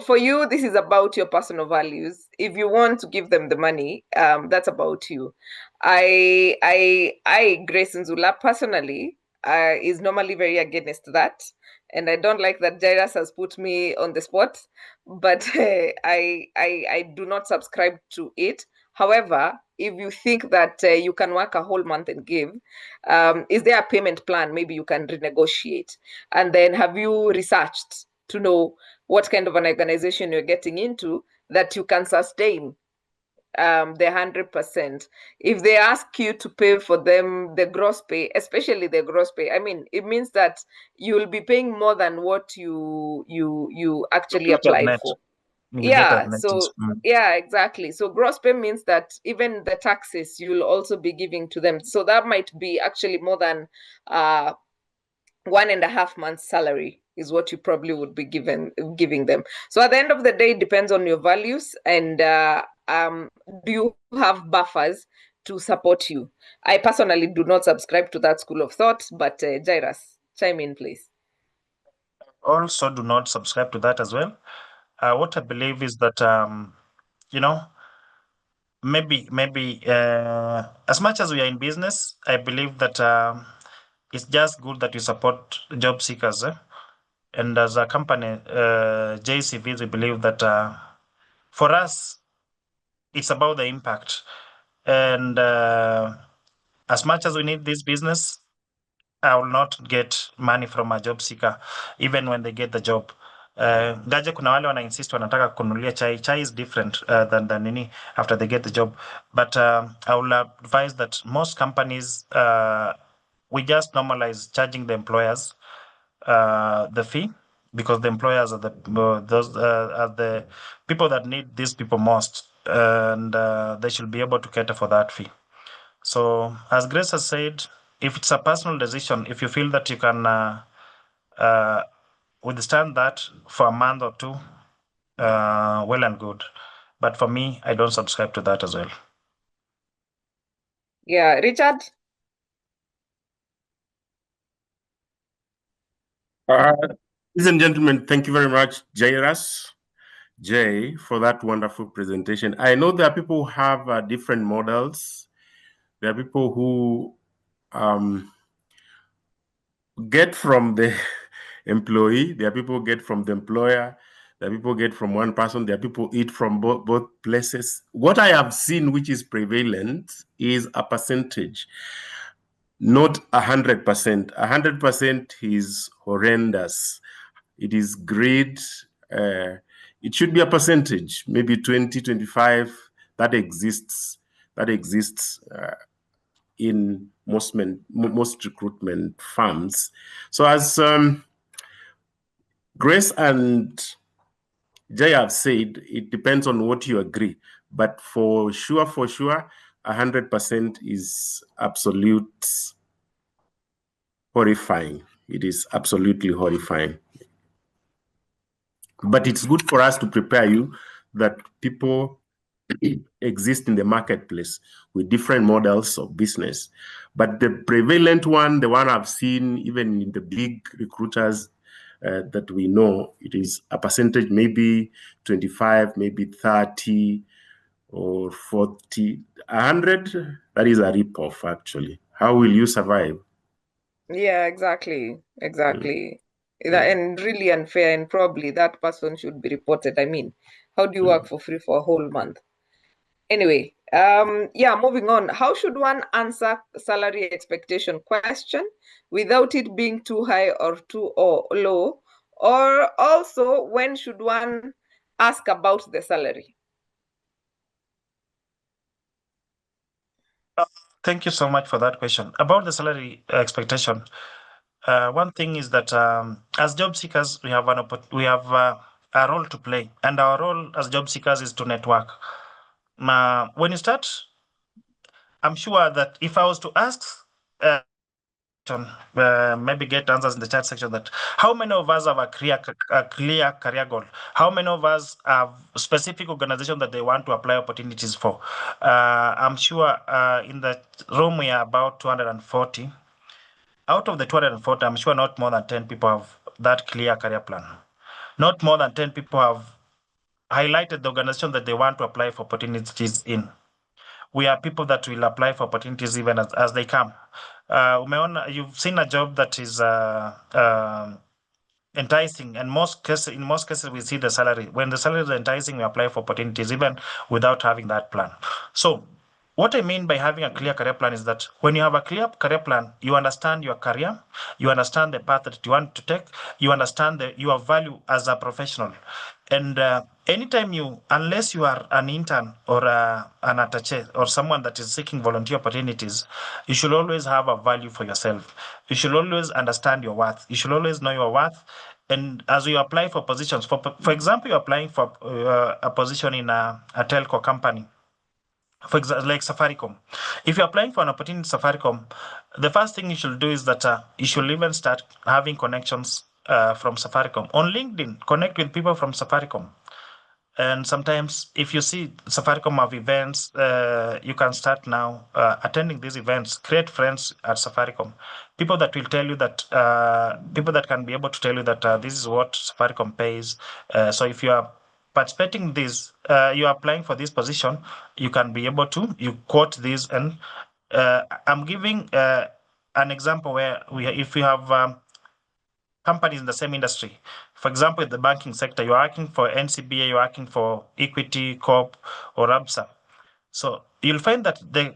for you, this is about your personal values. If you want to give them the money, that's about you. Grace Nzula, personally, is normally very against that, and I don't like that Jairus has put me on the spot. But I do not subscribe to it. However, if you think that you can work a whole month and give, is there a payment plan? Maybe you can renegotiate. And then, have you researched to know what kind of an organization you're getting into that you can sustain the 100%? If they ask you to pay for them the gross pay, especially the gross pay, I mean, it means that you will be paying more than what you actually Get at applied net. for. You get at Yeah, net. so yeah, exactly. So gross pay means that even the taxes you'll also be giving to them. So that might be actually more than 1.5 months salary is what you probably would be giving them. So at the end of the day, it depends on your values, and do you have buffers to support you? I personally do not subscribe to that school of thought, but Jairus, chime in, please. Also, do not subscribe to that as well. What I believe is that you know, maybe as much as we are in business, I believe that it's just good that you support job seekers. And as a company, JCVs, we believe that for us, it's about the impact. And as much as we need this business, I will not get money from a job seeker, even when they get the job. Gaje kuna wale wana insist wanataka kununulia chai. Chai is different than nini after they get the job. But I will advise that most companies, we just normalize charging the employers the fee, because the employers are the people that need these people most, and they should be able to cater for that fee. So, as Grace has said, if it's a personal decision, if you feel that you can uh, withstand that for a month or two, well and good. But for me, I don't subscribe to that as well. Yeah, Richard? Ladies and gentlemen, thank you very much, Jay, for that wonderful presentation. I know there are people who have different models. There are people who get from the employee, there are people get from the employer, there are people get from one person, there are people eat from both places. What I have seen, which is prevalent, is a percentage, not 100%. 100% is horrendous. It is greed. It should be a percentage, maybe 20, 25, that exists. In most recruitment firms. So as Grace and Jay have said, it depends on what you agree. But for sure, 100% is absolute horrifying. It is absolutely horrifying. But it's good for us to prepare you that people exist in the marketplace with different models of business. But the prevalent one, the one I've seen even in the big recruiters that we know, it is a percentage, maybe 25, maybe 30 or 40, 100. That is a rip-off, actually. How will you survive? Yeah, exactly. And really unfair, and probably that person should be reported. I mean, how do you work for free for a whole month? Anyway, moving on. How should one answer salary expectation question without it being too high or too low? Or also, when should one ask about the salary? Thank you so much for that question. About the salary expectation, one thing is that as job seekers, we have a role to play, and our role as job seekers is to network. When you start, I'm sure that if I was to ask, maybe get answers in the chat section, that how many of us have a clear career goal? How many of us have specific organization that they want to apply opportunities for? I'm sure in the room we are about 240. Out of the 240, I'm sure not more than 10 people have that clear career plan. Not more than 10 people have highlighted the organization that they want to apply for opportunities in. We are people that will apply for opportunities even as they come. You've seen a job that is enticing, and in most cases we see the salary. When the salary is enticing, we apply for opportunities even without having that plan. So what I mean by having a clear career plan is that when you have a clear career plan, you understand your career, you understand the path that you want to take, you understand your value as a professional. And anytime unless you are an intern or an attaché or someone that is seeking volunteer opportunities, you should always have a value for yourself. You should always understand your worth. You should always know your worth. And as you apply for positions, for example, you're applying for a position in a telco company, for example, like Safaricom. If you're applying for an opportunity in Safaricom, the first thing you should do is that you should even start having connections from Safaricom. On LinkedIn, connect with people from Safaricom. And sometimes, if you see Safaricom have events, you can start now attending these events. Create friends at Safaricom. People that will tell you that, people that can be able to tell you that this is what Safaricom pays. So if you are participating in this, you are applying for this position, you can be able to, you quote this. And I'm giving an example where if you have companies in the same industry. For example, in the banking sector, you're working for NCBA, you're working for Equity Corp or ABSA. So you'll find that the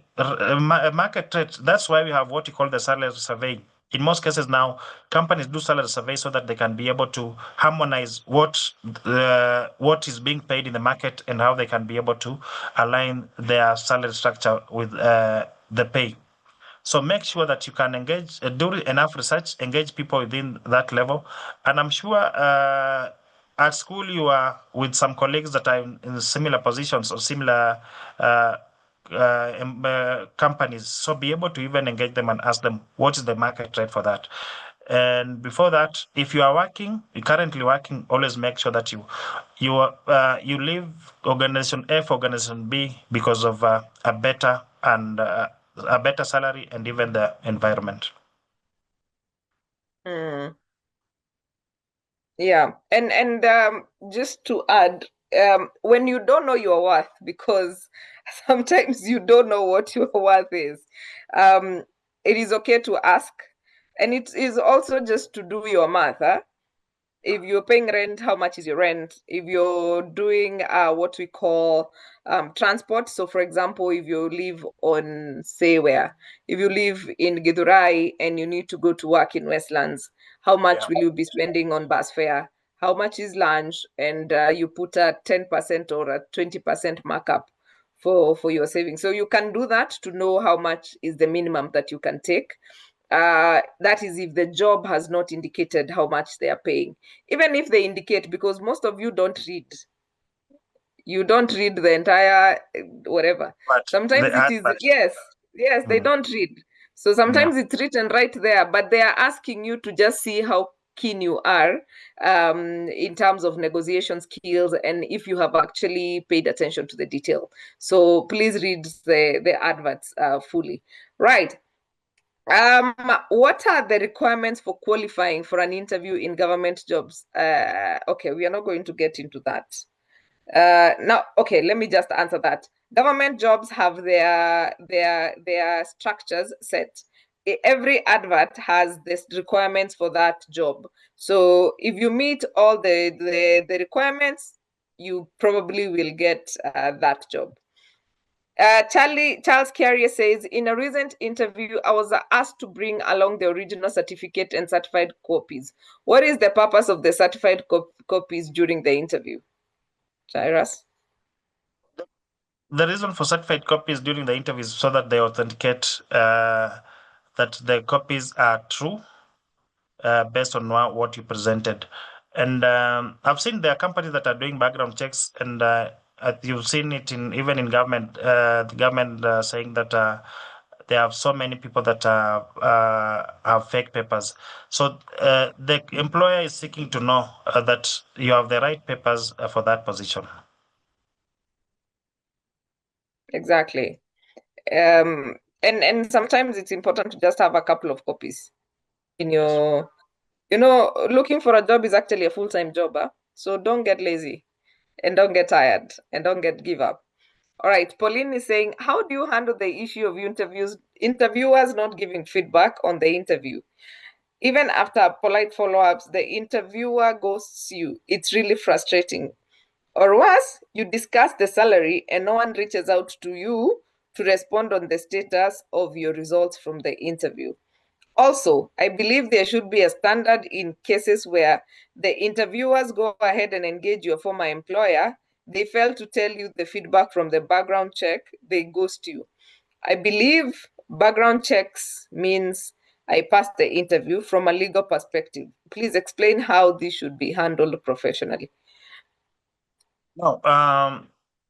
market rate, that's why we have what you call the salary survey. In most cases now, companies do salary survey so that they can be able to harmonize what is being paid in the market and how they can be able to align their salary structure with the pay. So make sure that you can engage, do enough research, engage people within that level. And I'm sure at school you are with some colleagues that are in similar positions or similar companies. So be able to even engage them and ask them what is the market rate for that. And before that, if you're currently working, always make sure that you leave organization A for organization B because of a better salary and even the environment. Yeah, and just to add, when you don't know your worth, because sometimes you don't know what your worth is, it is okay to ask. And it is also just to do your math. If you're paying rent, how much is your rent? If you're doing what we call transport, so for example, if you live on, say where, if you live in Githurai and you need to go to work in Westlands, how much will you be spending on bus fare? How much is lunch? And you put a 10% or a 20% markup for your savings. So you can do that to know how much is the minimum that you can take. That is if the job has not indicated how much they are paying. Even if they indicate, because most of you don't read. You don't read the entire whatever. But Sometimes it is, yes, they don't read. So sometimes it's written right there, but they are asking you to just see how keen you are in terms of negotiation skills and if you have actually paid attention to the detail. So please read the adverts fully. Right. What are the requirements for qualifying for an interview in government jobs? Okay, we are not going to get into that. Now, okay, let me just answer that. Government jobs have their structures set. Every advert has the requirements for that job. So if you meet all the requirements, you probably will get that job. Charles Carrier says, in a recent interview, I was asked to bring along the original certificate and certified copies. What is the purpose of the certified copies during the interview? Cyrus? The reason for certified copies during the interview is so that they authenticate that the copies are true based on what you presented. And I've seen there are companies that are doing background checks, and you've seen it even in government. The government saying that they have so many people that have fake papers. So the employer is seeking to know that you have the right papers for that position. Exactly. And sometimes it's important to just have a couple of copies in your, looking for a job is actually a full-time job. So don't get lazy and don't get tired and don't give up. All right, Pauline is saying, how do you handle the issue of interviewers not giving feedback on the interview? Even after polite follow-ups, the interviewer ghosts you. It's really frustrating. Or worse, you discuss the salary and no one reaches out to you to respond on the status of your results from the interview. Also, I believe there should be a standard in cases where the interviewers go ahead and engage your former employer. They fail to tell you the feedback from the background check, they ghost you. I believe background checks means I passed the interview from a legal perspective. Please explain how this should be handled professionally. No,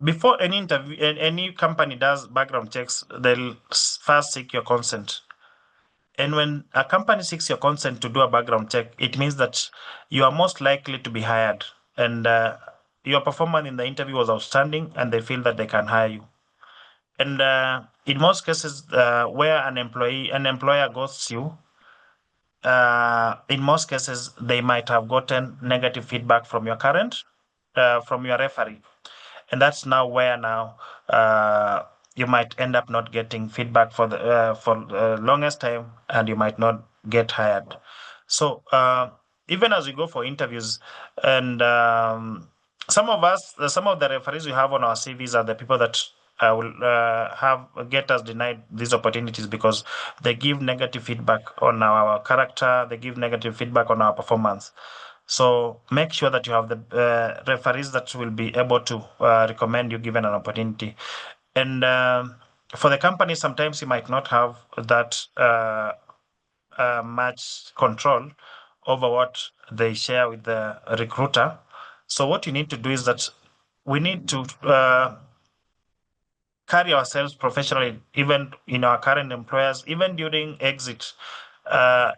before any interview, any company does background checks, they'll first seek your consent. And when a company seeks your consent to do a background check, it means that you are most likely to be hired, and your performance in the interview was outstanding, and they feel that they can hire you. And in most cases, where an employer ghosts you, in most cases they might have gotten negative feedback from your from your referee, and that's now where you might end up not getting feedback for the longest time, and you might not get hired. So even as we go for interviews, and some of the referees we have on our CVs are the people that will get us denied these opportunities because they give negative feedback on our character, they give negative feedback on our performance. So make sure that you have the referees that will be able to recommend you given an opportunity. And for the company, sometimes you might not have that much control over what they share with the recruiter. So what you need to do is that we need to carry ourselves professionally, even in our current employers, even during exit.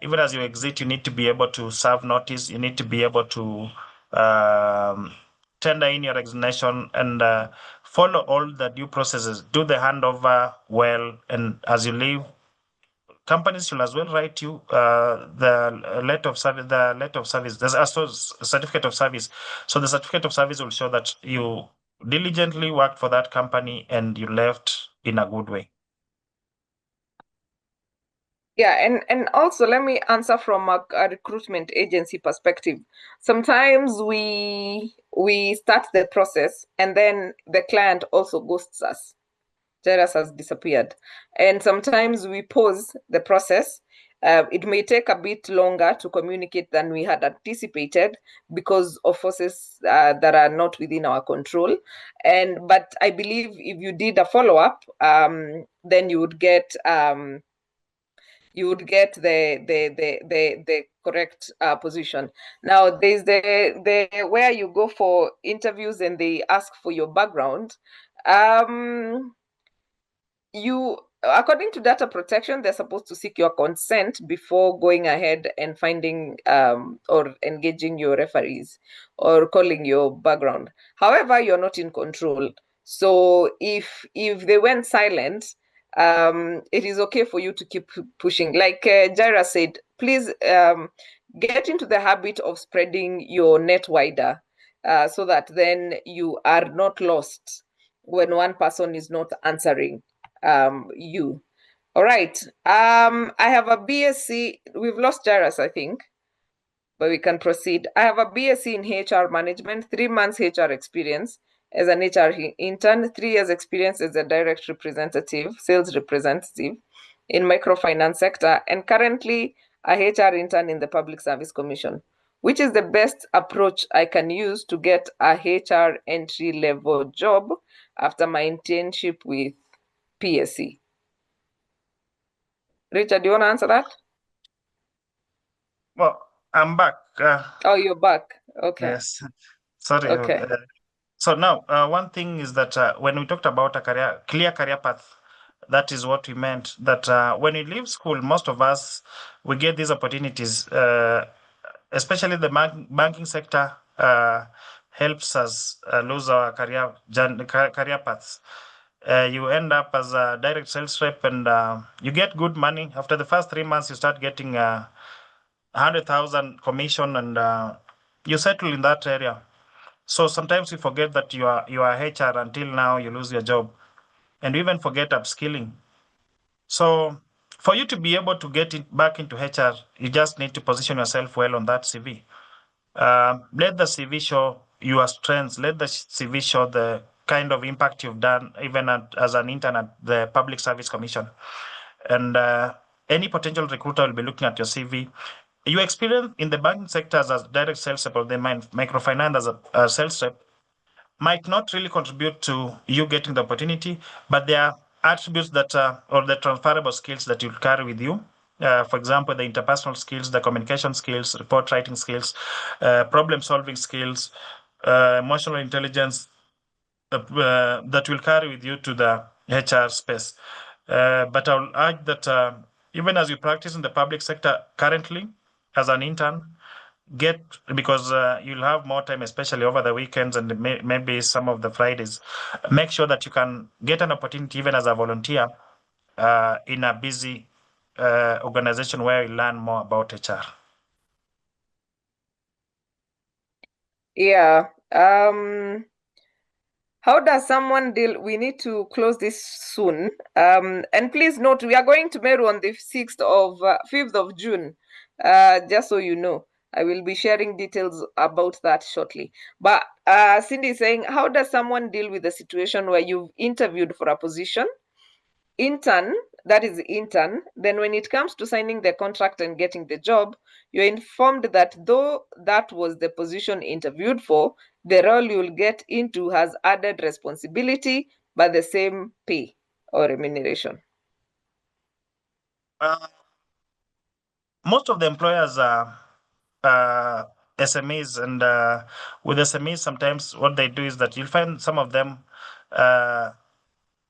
Even as you exit, you need to be able to serve notice. You need to be able to tender in your resignation and follow all the due processes. Do the handover well, and as you leave, companies should as well write you the letter of service. The letter of service. There's also certificate of service. So the certificate of service will show that you diligently worked for that company and you left in a good way. Yeah, and also let me answer from a recruitment agency perspective. Sometimes we start the process and then the client also ghosts us. Jairus has disappeared. And sometimes we pause the process. It may take a bit longer to communicate than we had anticipated because of forces that are not within our control. But I believe if you did a follow up, then you would get the correct position. Now there's the where you go for interviews and they ask for your background. You according to data protection, they're supposed to seek your consent before going ahead and finding or engaging your referees or calling your background. However, you're not in control. So if they went silent, it is okay for you to keep pushing. Like Jaira said, please get into the habit of spreading your net wider so that then you are not lost when one person is not answering you. All right. I have a BSc. We've lost Jairus, I think, but we can proceed. I have a BSc in HR management, 3 months HR experience as an HR intern, 3 years experience as a direct representative, sales representative in microfinance sector, and currently a HR intern in the Public Service Commission. Which is the best approach I can use to get a HR entry level job after my internship with PSC? Richard, do you want to answer that? Well, I'm back. Oh, you're back. Okay. Yes. Sorry. Okay. So now, one thing is that when we talked about a clear career path, that is what we meant. That when we leave school, most of us we get these opportunities, especially the banking sector helps us lose our career paths. You end up as a direct sales rep, and you get good money. After the first 3 months, you start getting 100,000 commission, and you settle in that area. So sometimes you forget that you are HR until now you lose your job, and you even forget upskilling. So for you to be able to get back into HR, you just need to position yourself well on that CV. Let the CV show your strengths. Let the CV show the kind of impact you've done, even as an intern at the Public Service Commission. And any potential recruiter will be looking at your CV. Your experience in the banking sector as a direct sales rep or the microfinance as a sales rep might not really contribute to you getting the opportunity, but there are attributes that or the transferable skills that you'll carry with you. For example, the interpersonal skills, the communication skills, report writing skills, problem solving skills, emotional intelligence that will carry with you to the HR space. But I will urge that even as you practice in the public sector currently as an intern, because you'll have more time, especially over the weekends and maybe some of the Fridays. Make sure that you can get an opportunity even as a volunteer in a busy organization where you learn more about HR. Yeah. How does someone deal? We need to close this soon. And please note, we are going to Meru on the 5th of June. Just so you know, I will be sharing details about that shortly. But Cindy is saying, how does someone deal with the situation where you've interviewed for a position, intern, then when it comes to signing the contract and getting the job, you're informed that though that was the position interviewed for, the role you'll get into has added responsibility but the same pay or remuneration? Most of the employers are SMEs, and with SMEs, sometimes what they do is that you'll find some of them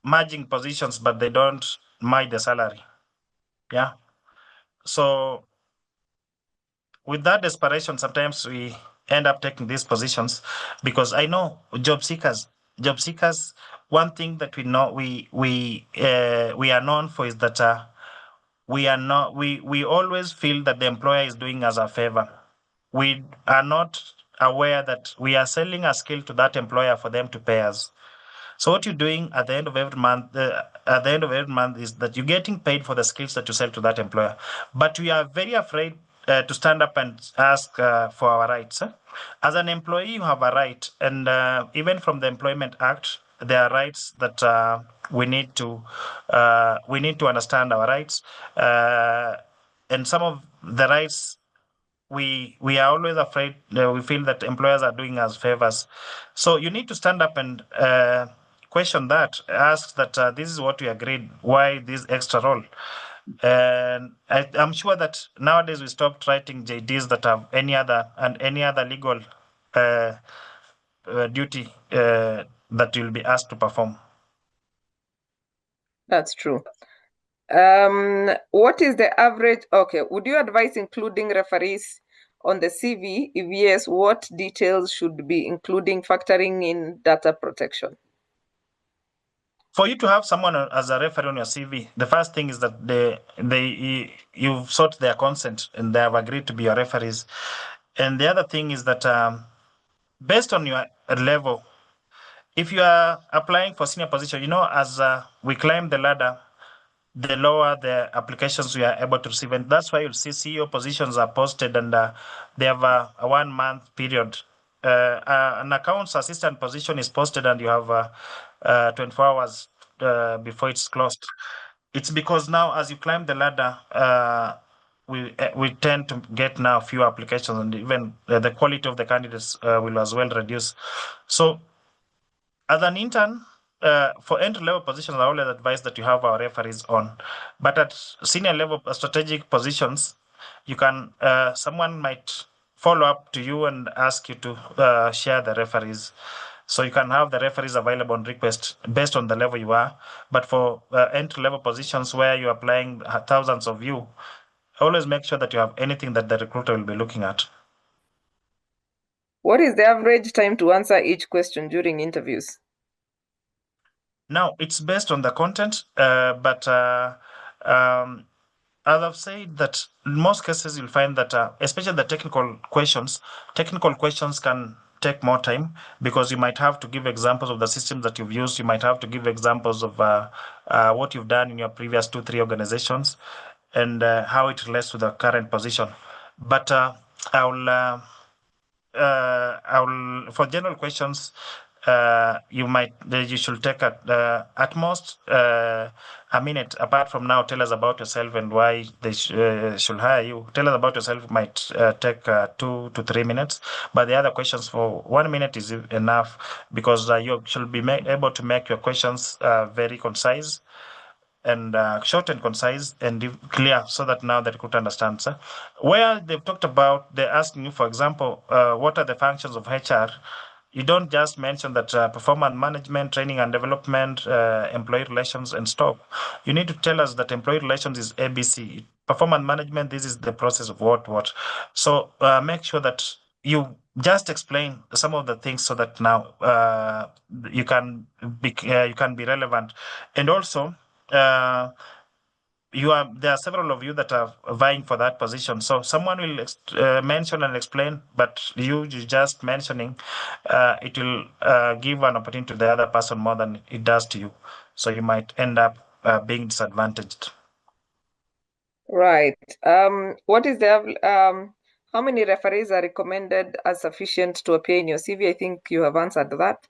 merging positions, but they don't merge the salary. Yeah. So with that desperation, sometimes we end up taking these positions because I know job seekers. One thing that we know we are known for is that we always feel that the employer is doing us a favor. We are not aware that we are selling a skill to that employer for them to pay us. So what you're doing at the end of every month, is that you're getting paid for the skills that you sell to that employer. But we are very afraid to stand up and ask for our rights. As an employee, you have a right, and even from the Employment Act, there are rights that we need to understand our rights, and some of the rights we are always afraid. We feel that employers are doing us favors, so you need to stand up and question that. Ask that this is what we agreed. Why this extra role? And I'm sure that nowadays we stopped writing JDs that have any other legal duty that you'll be asked to perform. That's true. What is the average? Okay, would you advise including referees on the CV? If yes, what details should be including factoring in data protection? For you to have someone as a referee on your CV, the first thing is that you've sought their consent and they have agreed to be your referees. And the other thing is that based on your level, if you are applying for senior position, as we climb the ladder, the lower the applications we are able to receive. And that's why you'll see CEO positions are posted and they have a 1 month period. An accounts assistant position is posted and you have 24 hours before it's closed. It's because now as you climb the ladder, we tend to get now fewer applications, and even the quality of the candidates will as well reduce. So as an intern, for entry-level positions, I always advise that you have our referees on. But at senior level strategic positions, you can someone might follow up to you and ask you to share the referees. So you can have the referees available on request based on the level you are. But for entry-level positions where you're applying thousands of you, always make sure that you have anything that the recruiter will be looking at. What is the average time to answer each question during interviews? Now, it's based on the content, but as I've said, that in most cases you'll find that, especially the technical questions can take more time because you might have to give examples of the systems that you've used. You might have to give examples of what you've done in your previous 2-3 organizations and how it relates to the current position. But I'll for general questions, you should take at most a minute. Apart from now, tell us about yourself and why they should hire you. Tell us about yourself might take 2 to 3 minutes, but the other questions for 1 minute is enough because you should be able to make your questions very concise and short and concise and clear so that now the recruiter understands. Where they've talked about, they're asking you, for example, what are the functions of HR? You don't just mention that performance management, training and development, employee relations, and stop. You need to tell us that employee relations is ABC. Performance management, this is the process of what. So make sure that you just explain some of the things so that now you can be relevant. And also, there are several of you that are vying for that position. So someone will mention and explain, but you just mentioning, it will give an opportunity to the other person more than it does to you. So you might end up being disadvantaged. Right. What is the how many referees are recommended as sufficient to appear in your CV? I think you have answered that.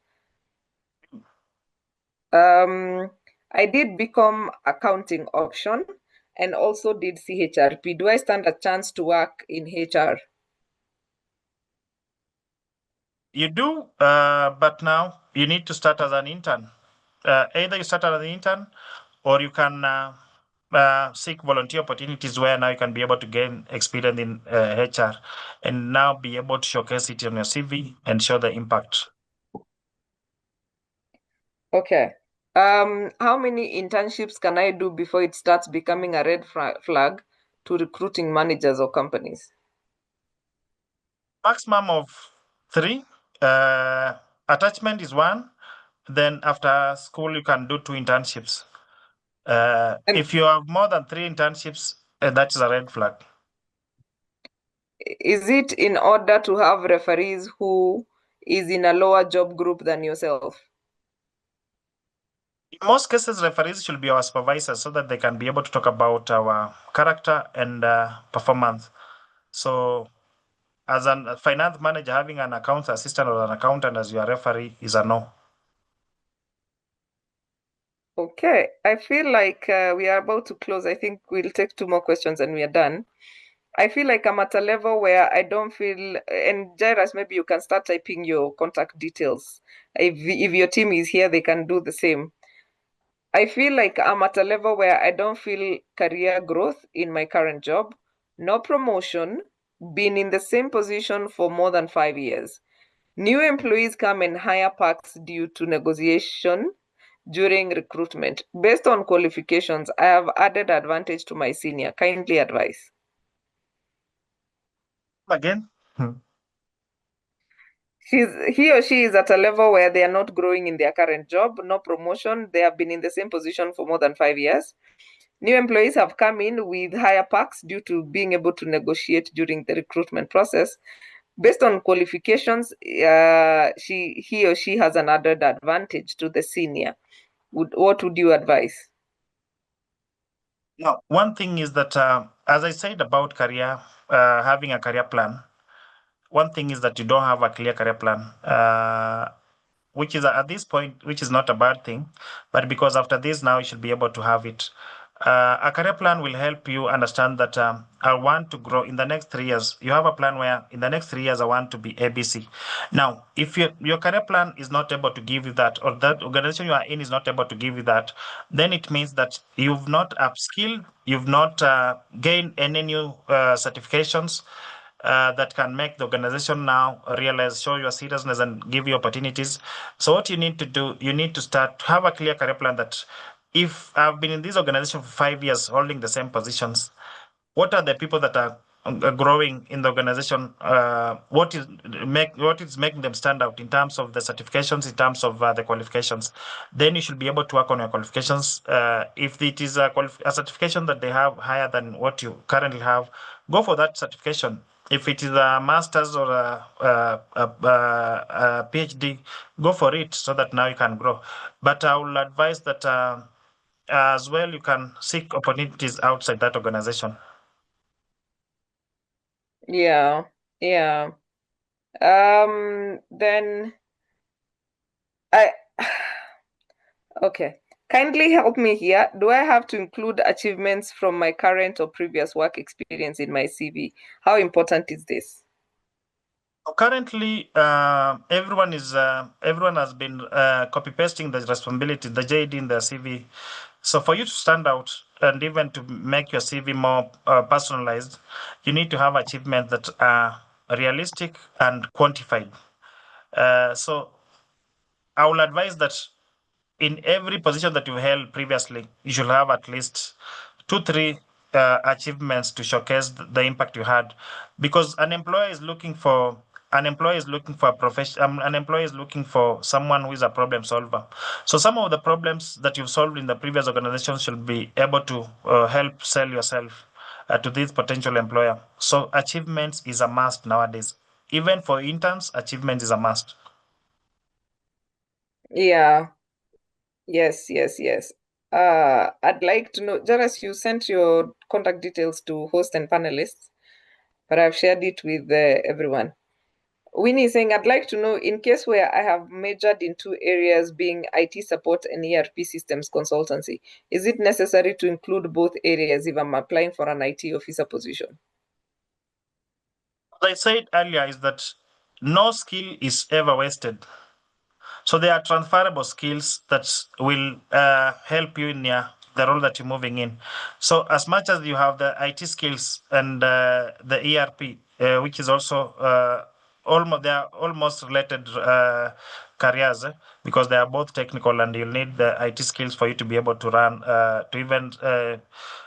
I did become accounting option and also did CHRP. Do I stand a chance to work in HR? You do, but now you need to start as an intern. Either you start as an intern or you can seek volunteer opportunities where now you can be able to gain experience in HR and now be able to showcase it on your CV and show the impact. Okay. How many internships can I do before it starts becoming a red flag to recruiting managers or companies? Maximum of 3. Attachment is 1. Then after school, you can do 2 internships. If you have more than 3 internships, that is a red flag. Is it in order to have referees who is in a lower job group than yourself? In most cases, referees should be our supervisors so that they can be able to talk about our character and performance. So, as a finance manager, having an accounts assistant or an accountant as your referee is a no. Okay, I feel like we are about to close. I think we'll take two more questions and we are done. I feel like I'm at a level where I don't feel, and Jairus, maybe you can start typing your contact details. If your team is here, they can do the same. I feel like I'm at a level where I don't feel career growth in my current job, no promotion, been in the same position for more than 5 years. New employees come and higher perks due to negotiation during recruitment. Based on qualifications, I have added advantage to my senior. Kindly advise. Again? He or she is at a level where they are not growing in their current job, no promotion. They have been in the same position for more than 5 years. New employees have come in with higher perks due to being able to negotiate during the recruitment process. Based on qualifications, he or she has an added advantage to the senior. What would you advise? Now, one thing is that, as I said about career, having a career plan, one thing is that you don't have a clear career plan, which is at this point, which is not a bad thing, but because after this now you should be able to have it. A career plan will help you understand that I want to grow in the next 3 years. You have a plan where in the next 3 years I want to be ABC. Now, if your career plan is not able to give you that, or that organization you are in is not able to give you that, then it means that you've not upskilled, you've not gained any new certifications that can make the organization now realize, show your seriousness and give you opportunities. So what you need to do, you need to start to have a clear career plan that if I've been in this organization for 5 years holding the same positions, what are the people that are growing in the organization? What is making them stand out in terms of the certifications, in terms of the qualifications? Then you should be able to work on your qualifications. If it is a certification that they have higher than what you currently have, go for that certification. If it is a master's or a PhD, go for it so that now you can grow. But I will advise that as well you can seek opportunities outside that organization. Yeah, yeah. Then I okay. Kindly help me here. Do I have to include achievements from my current or previous work experience in my CV? How important is this? Currently, everyone has been copy pasting the responsibility, the JD in the CV. So for you to stand out and even to make your CV more personalized, you need to have achievements that are realistic and quantified. So I will advise that in every position that you held previously, you should have at least 2, 3 achievements to showcase the impact you had, because an employer is looking for a profession. An employer is looking for someone who is a problem solver. So some of the problems that you've solved in the previous organization should be able to help sell yourself to this potential employer. So achievements is a must nowadays. Even for interns, achievements is a must. Yeah. Yes, yes, yes. I'd like to know, Jairus, you sent your contact details to host and panelists, but I've shared it with everyone. Winnie is saying, I'd like to know, in case where I have majored in two areas being IT support and ERP systems consultancy, is it necessary to include both areas if I'm applying for an IT officer position? As I said earlier, is that no skill is ever wasted. So there are transferable skills that will help you in the role that you're moving in. So as much as you have the IT skills and the ERP, which is also almost they are almost related careers, because they are both technical, and you'll need the IT skills for you to be able to run to even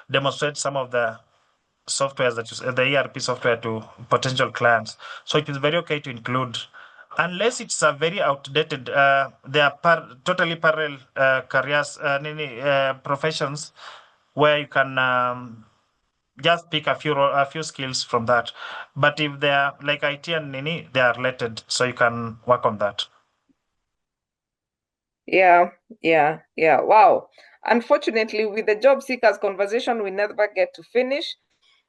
demonstrate some of the softwares that the ERP software to potential clients. So it is very okay to include, unless it's a very outdated. They are totally parallel careers, professions where you can just pick a few skills from that. But if they are like IT and Nini, they are related, so you can work on that. Yeah, yeah, yeah. Wow. Unfortunately, with the job seekers conversation, we never get to finish.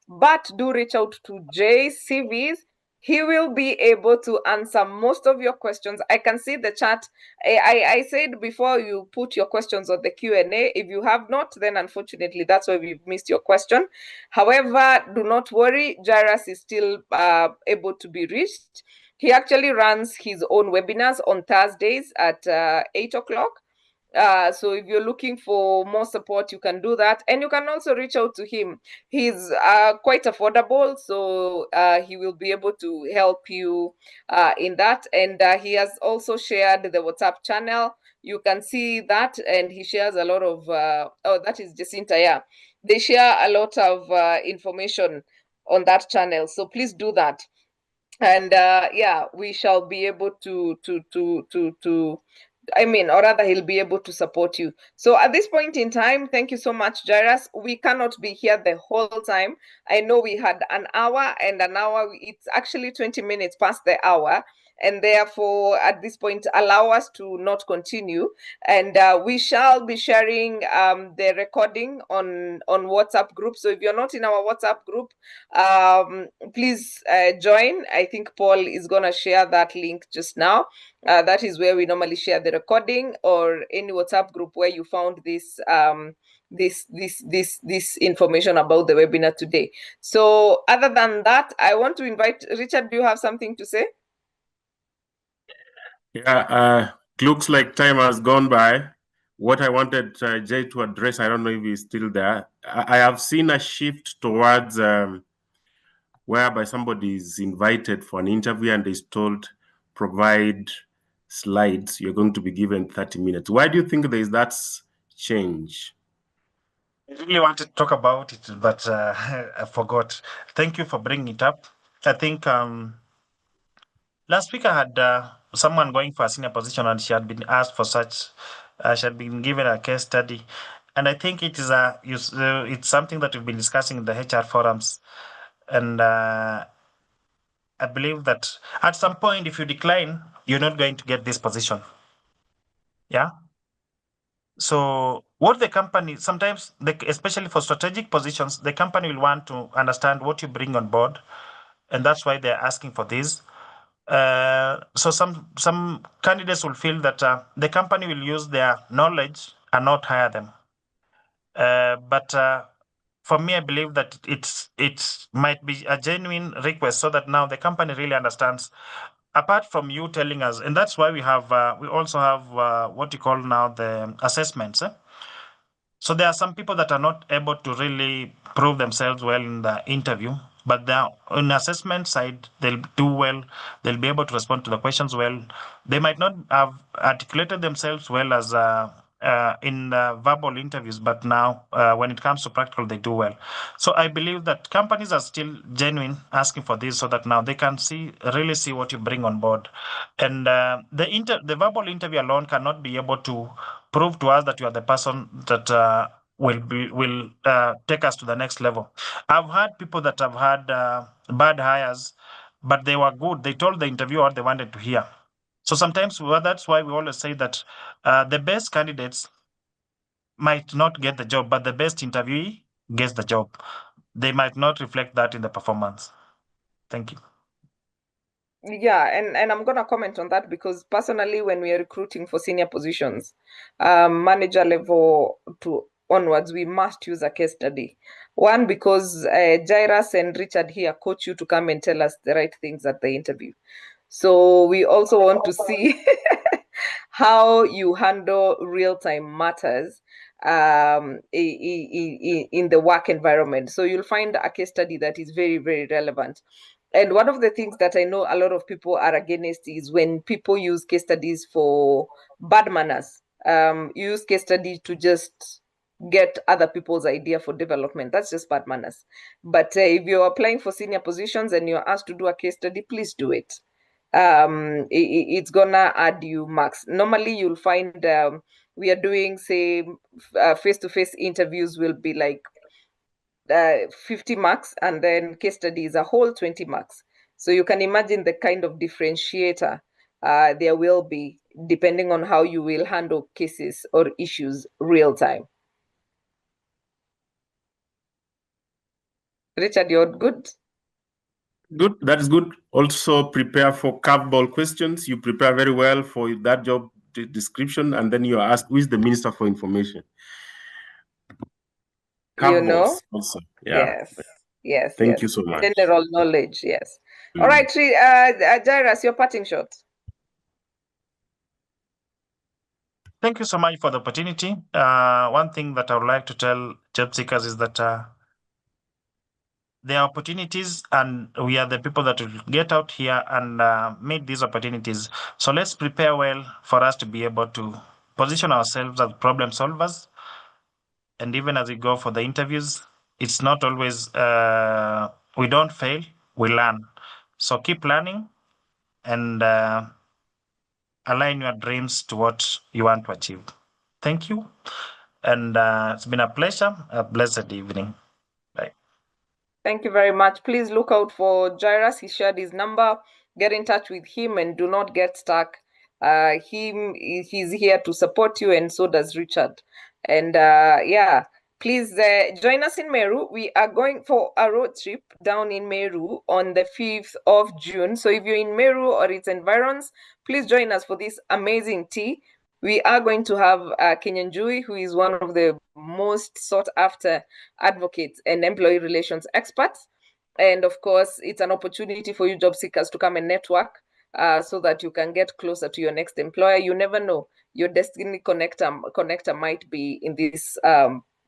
But do reach out to Jay's CVs. He will be able to answer most of your questions. I can see the chat. I said before you put your questions on the Q&A. If you have not, then unfortunately, that's why we've missed your question. However, do not worry. Jairus is still able to be reached. He actually runs his own webinars on Thursdays at 8 o'clock. So if you're looking for more support, you can do that. And you can also reach out to him. He's quite affordable, so he will be able to help you in that. And he has also shared the WhatsApp channel. You can see that, and he shares a lot of, oh, that is Jacinta, yeah. They share a lot of information on that channel. So please do that. And yeah, we shall be able to I mean, or rather, he'll be able to support you. So at this point in time, thank you so much, Jairus. We cannot be here the whole time. I know we had an hour, and an hour, it's actually 20 minutes past the hour. And therefore, at this point, allow us to not continue. And we shall be sharing the recording on WhatsApp group. So if you're not in our WhatsApp group, please join. I think Paul is going to share that link just now. That is where we normally share the recording, or any WhatsApp group where you found this this information about the webinar today. So other than that, I want to invite Richard. Do you have something to say? Yeah, looks like time has gone by. What I wanted Jay to address, I don't know if he's still there. I have seen a shift towards whereby somebody is invited for an interview and is told, provide slides, you're going to be given 30 minutes. Why do you think there is that change? I really wanted to talk about it, but I forgot. Thank you for bringing it up. I think last week I had someone going for a senior position, and she had been asked for such. She had been given a case study, and I think it is it's something that we've been discussing in the HR forums, and I believe that at some point, if you decline, you're not going to get this position. Yeah. So what the company sometimes, especially for strategic positions, the company will want to understand what you bring on board, and that's why they're asking for this. So some candidates will feel that the company will use their knowledge and not hire them. But for me, I believe that it might be a genuine request, so that now the company really understands. Apart from you telling us, and that's why we also have what you call now the assessments. So there are some people that are not able to really prove themselves well in the interview, but on assessment side, they'll do well. They'll be able to respond to the questions well. They might not have articulated themselves well as in verbal interviews, but now when it comes to practical, they do well. So I believe that companies are still genuine asking for this, so that now they can really see what you bring on board. And the verbal interview alone cannot be able to prove to us that you are the person that will take us to the next level. I've had people that have had bad hires, but they were good. They told the interviewer what they wanted to hear. So sometimes that's why we always say that the best candidates might not get the job, but the best interviewee gets the job. They might not reflect that in the performance. Thank you. Yeah, and I'm gonna comment on that, because personally, when we are recruiting for senior positions, manager level to onwards, we must use a case study. One, because Jairus and Richard here coach you to come and tell us the right things at the interview. So we also want to see how you handle real-time matters in the work environment. So you'll find a case study that is very, very relevant. And one of the things that I know a lot of people are against is when people use case studies for bad manners. Use case study to just get other people's idea for development. That's just bad manners. But if you're applying for senior positions and you're asked to do a case study, please do it. It's gonna add you marks. Normally, you'll find we are doing, say, face-to-face interviews will be like 50 marks, and then case study is a whole 20 marks. So you can imagine the kind of differentiator there will be, depending on how you will handle cases or issues real time. Richard, you're good? Good. That is good. Also prepare for curveball questions. You prepare very well for that job description, and then you ask, who is the Minister for Information? Curveballs also. Yeah. Yes. Thank you so much. General knowledge, yes. All right, Jairus, your parting shot. Thank you so much for the opportunity. One thing that I would like to tell job seekers is that there are opportunities, and we are the people that will get out here and meet these opportunities. So let's prepare well for us to be able to position ourselves as problem solvers. And even as we go for the interviews, it's not always, we don't fail, we learn. So keep learning and align your dreams to what you want to achieve. Thank you. And it's been a pleasure. A blessed evening. Bye. Thank you very much. Please look out for Jairus. He shared his number. Get in touch with him and do not get stuck. He's here to support you, and so does Richard. And please join us in Meru. We are going for a road trip down in Meru on the 5th of June. So if you're in Meru or its environs, please join us for this amazing tea. We are going to have Kenyan Jui, who is one of the most sought after advocates and employee relations experts. And of course, it's an opportunity for you job seekers to come and network so that you can get closer to your next employer. You never know. Your destiny connector might be in this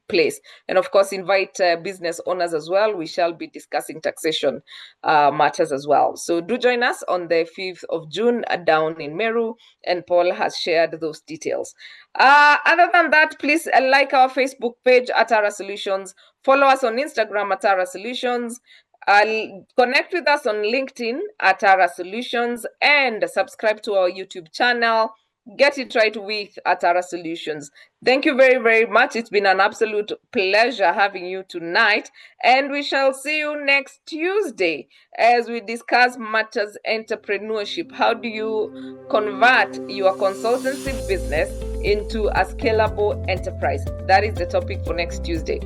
place. And of course, invite business owners as well. We shall be discussing taxation matters as well. So do join us on the 5th of June down in Meru, and Paul has shared those details. Other than that, please like our Facebook page at Atara Solutions. Follow us on Instagram at Atara Solutions. Connect with us on LinkedIn at Atara Solutions, and subscribe to our YouTube channel. Get it right with Atara Solutions. Thank you very, very much. It's been an absolute pleasure having you tonight. And we shall see you next Tuesday as we discuss matters entrepreneurship. How do you convert your consultancy business into a scalable enterprise? That is the topic for next Tuesday.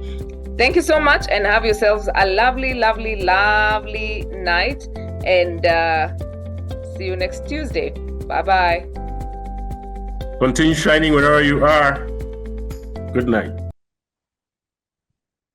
Thank you so much, and have yourselves a lovely, lovely, lovely night. And see you next Tuesday. Bye-bye. Continue shining wherever you are. Good night.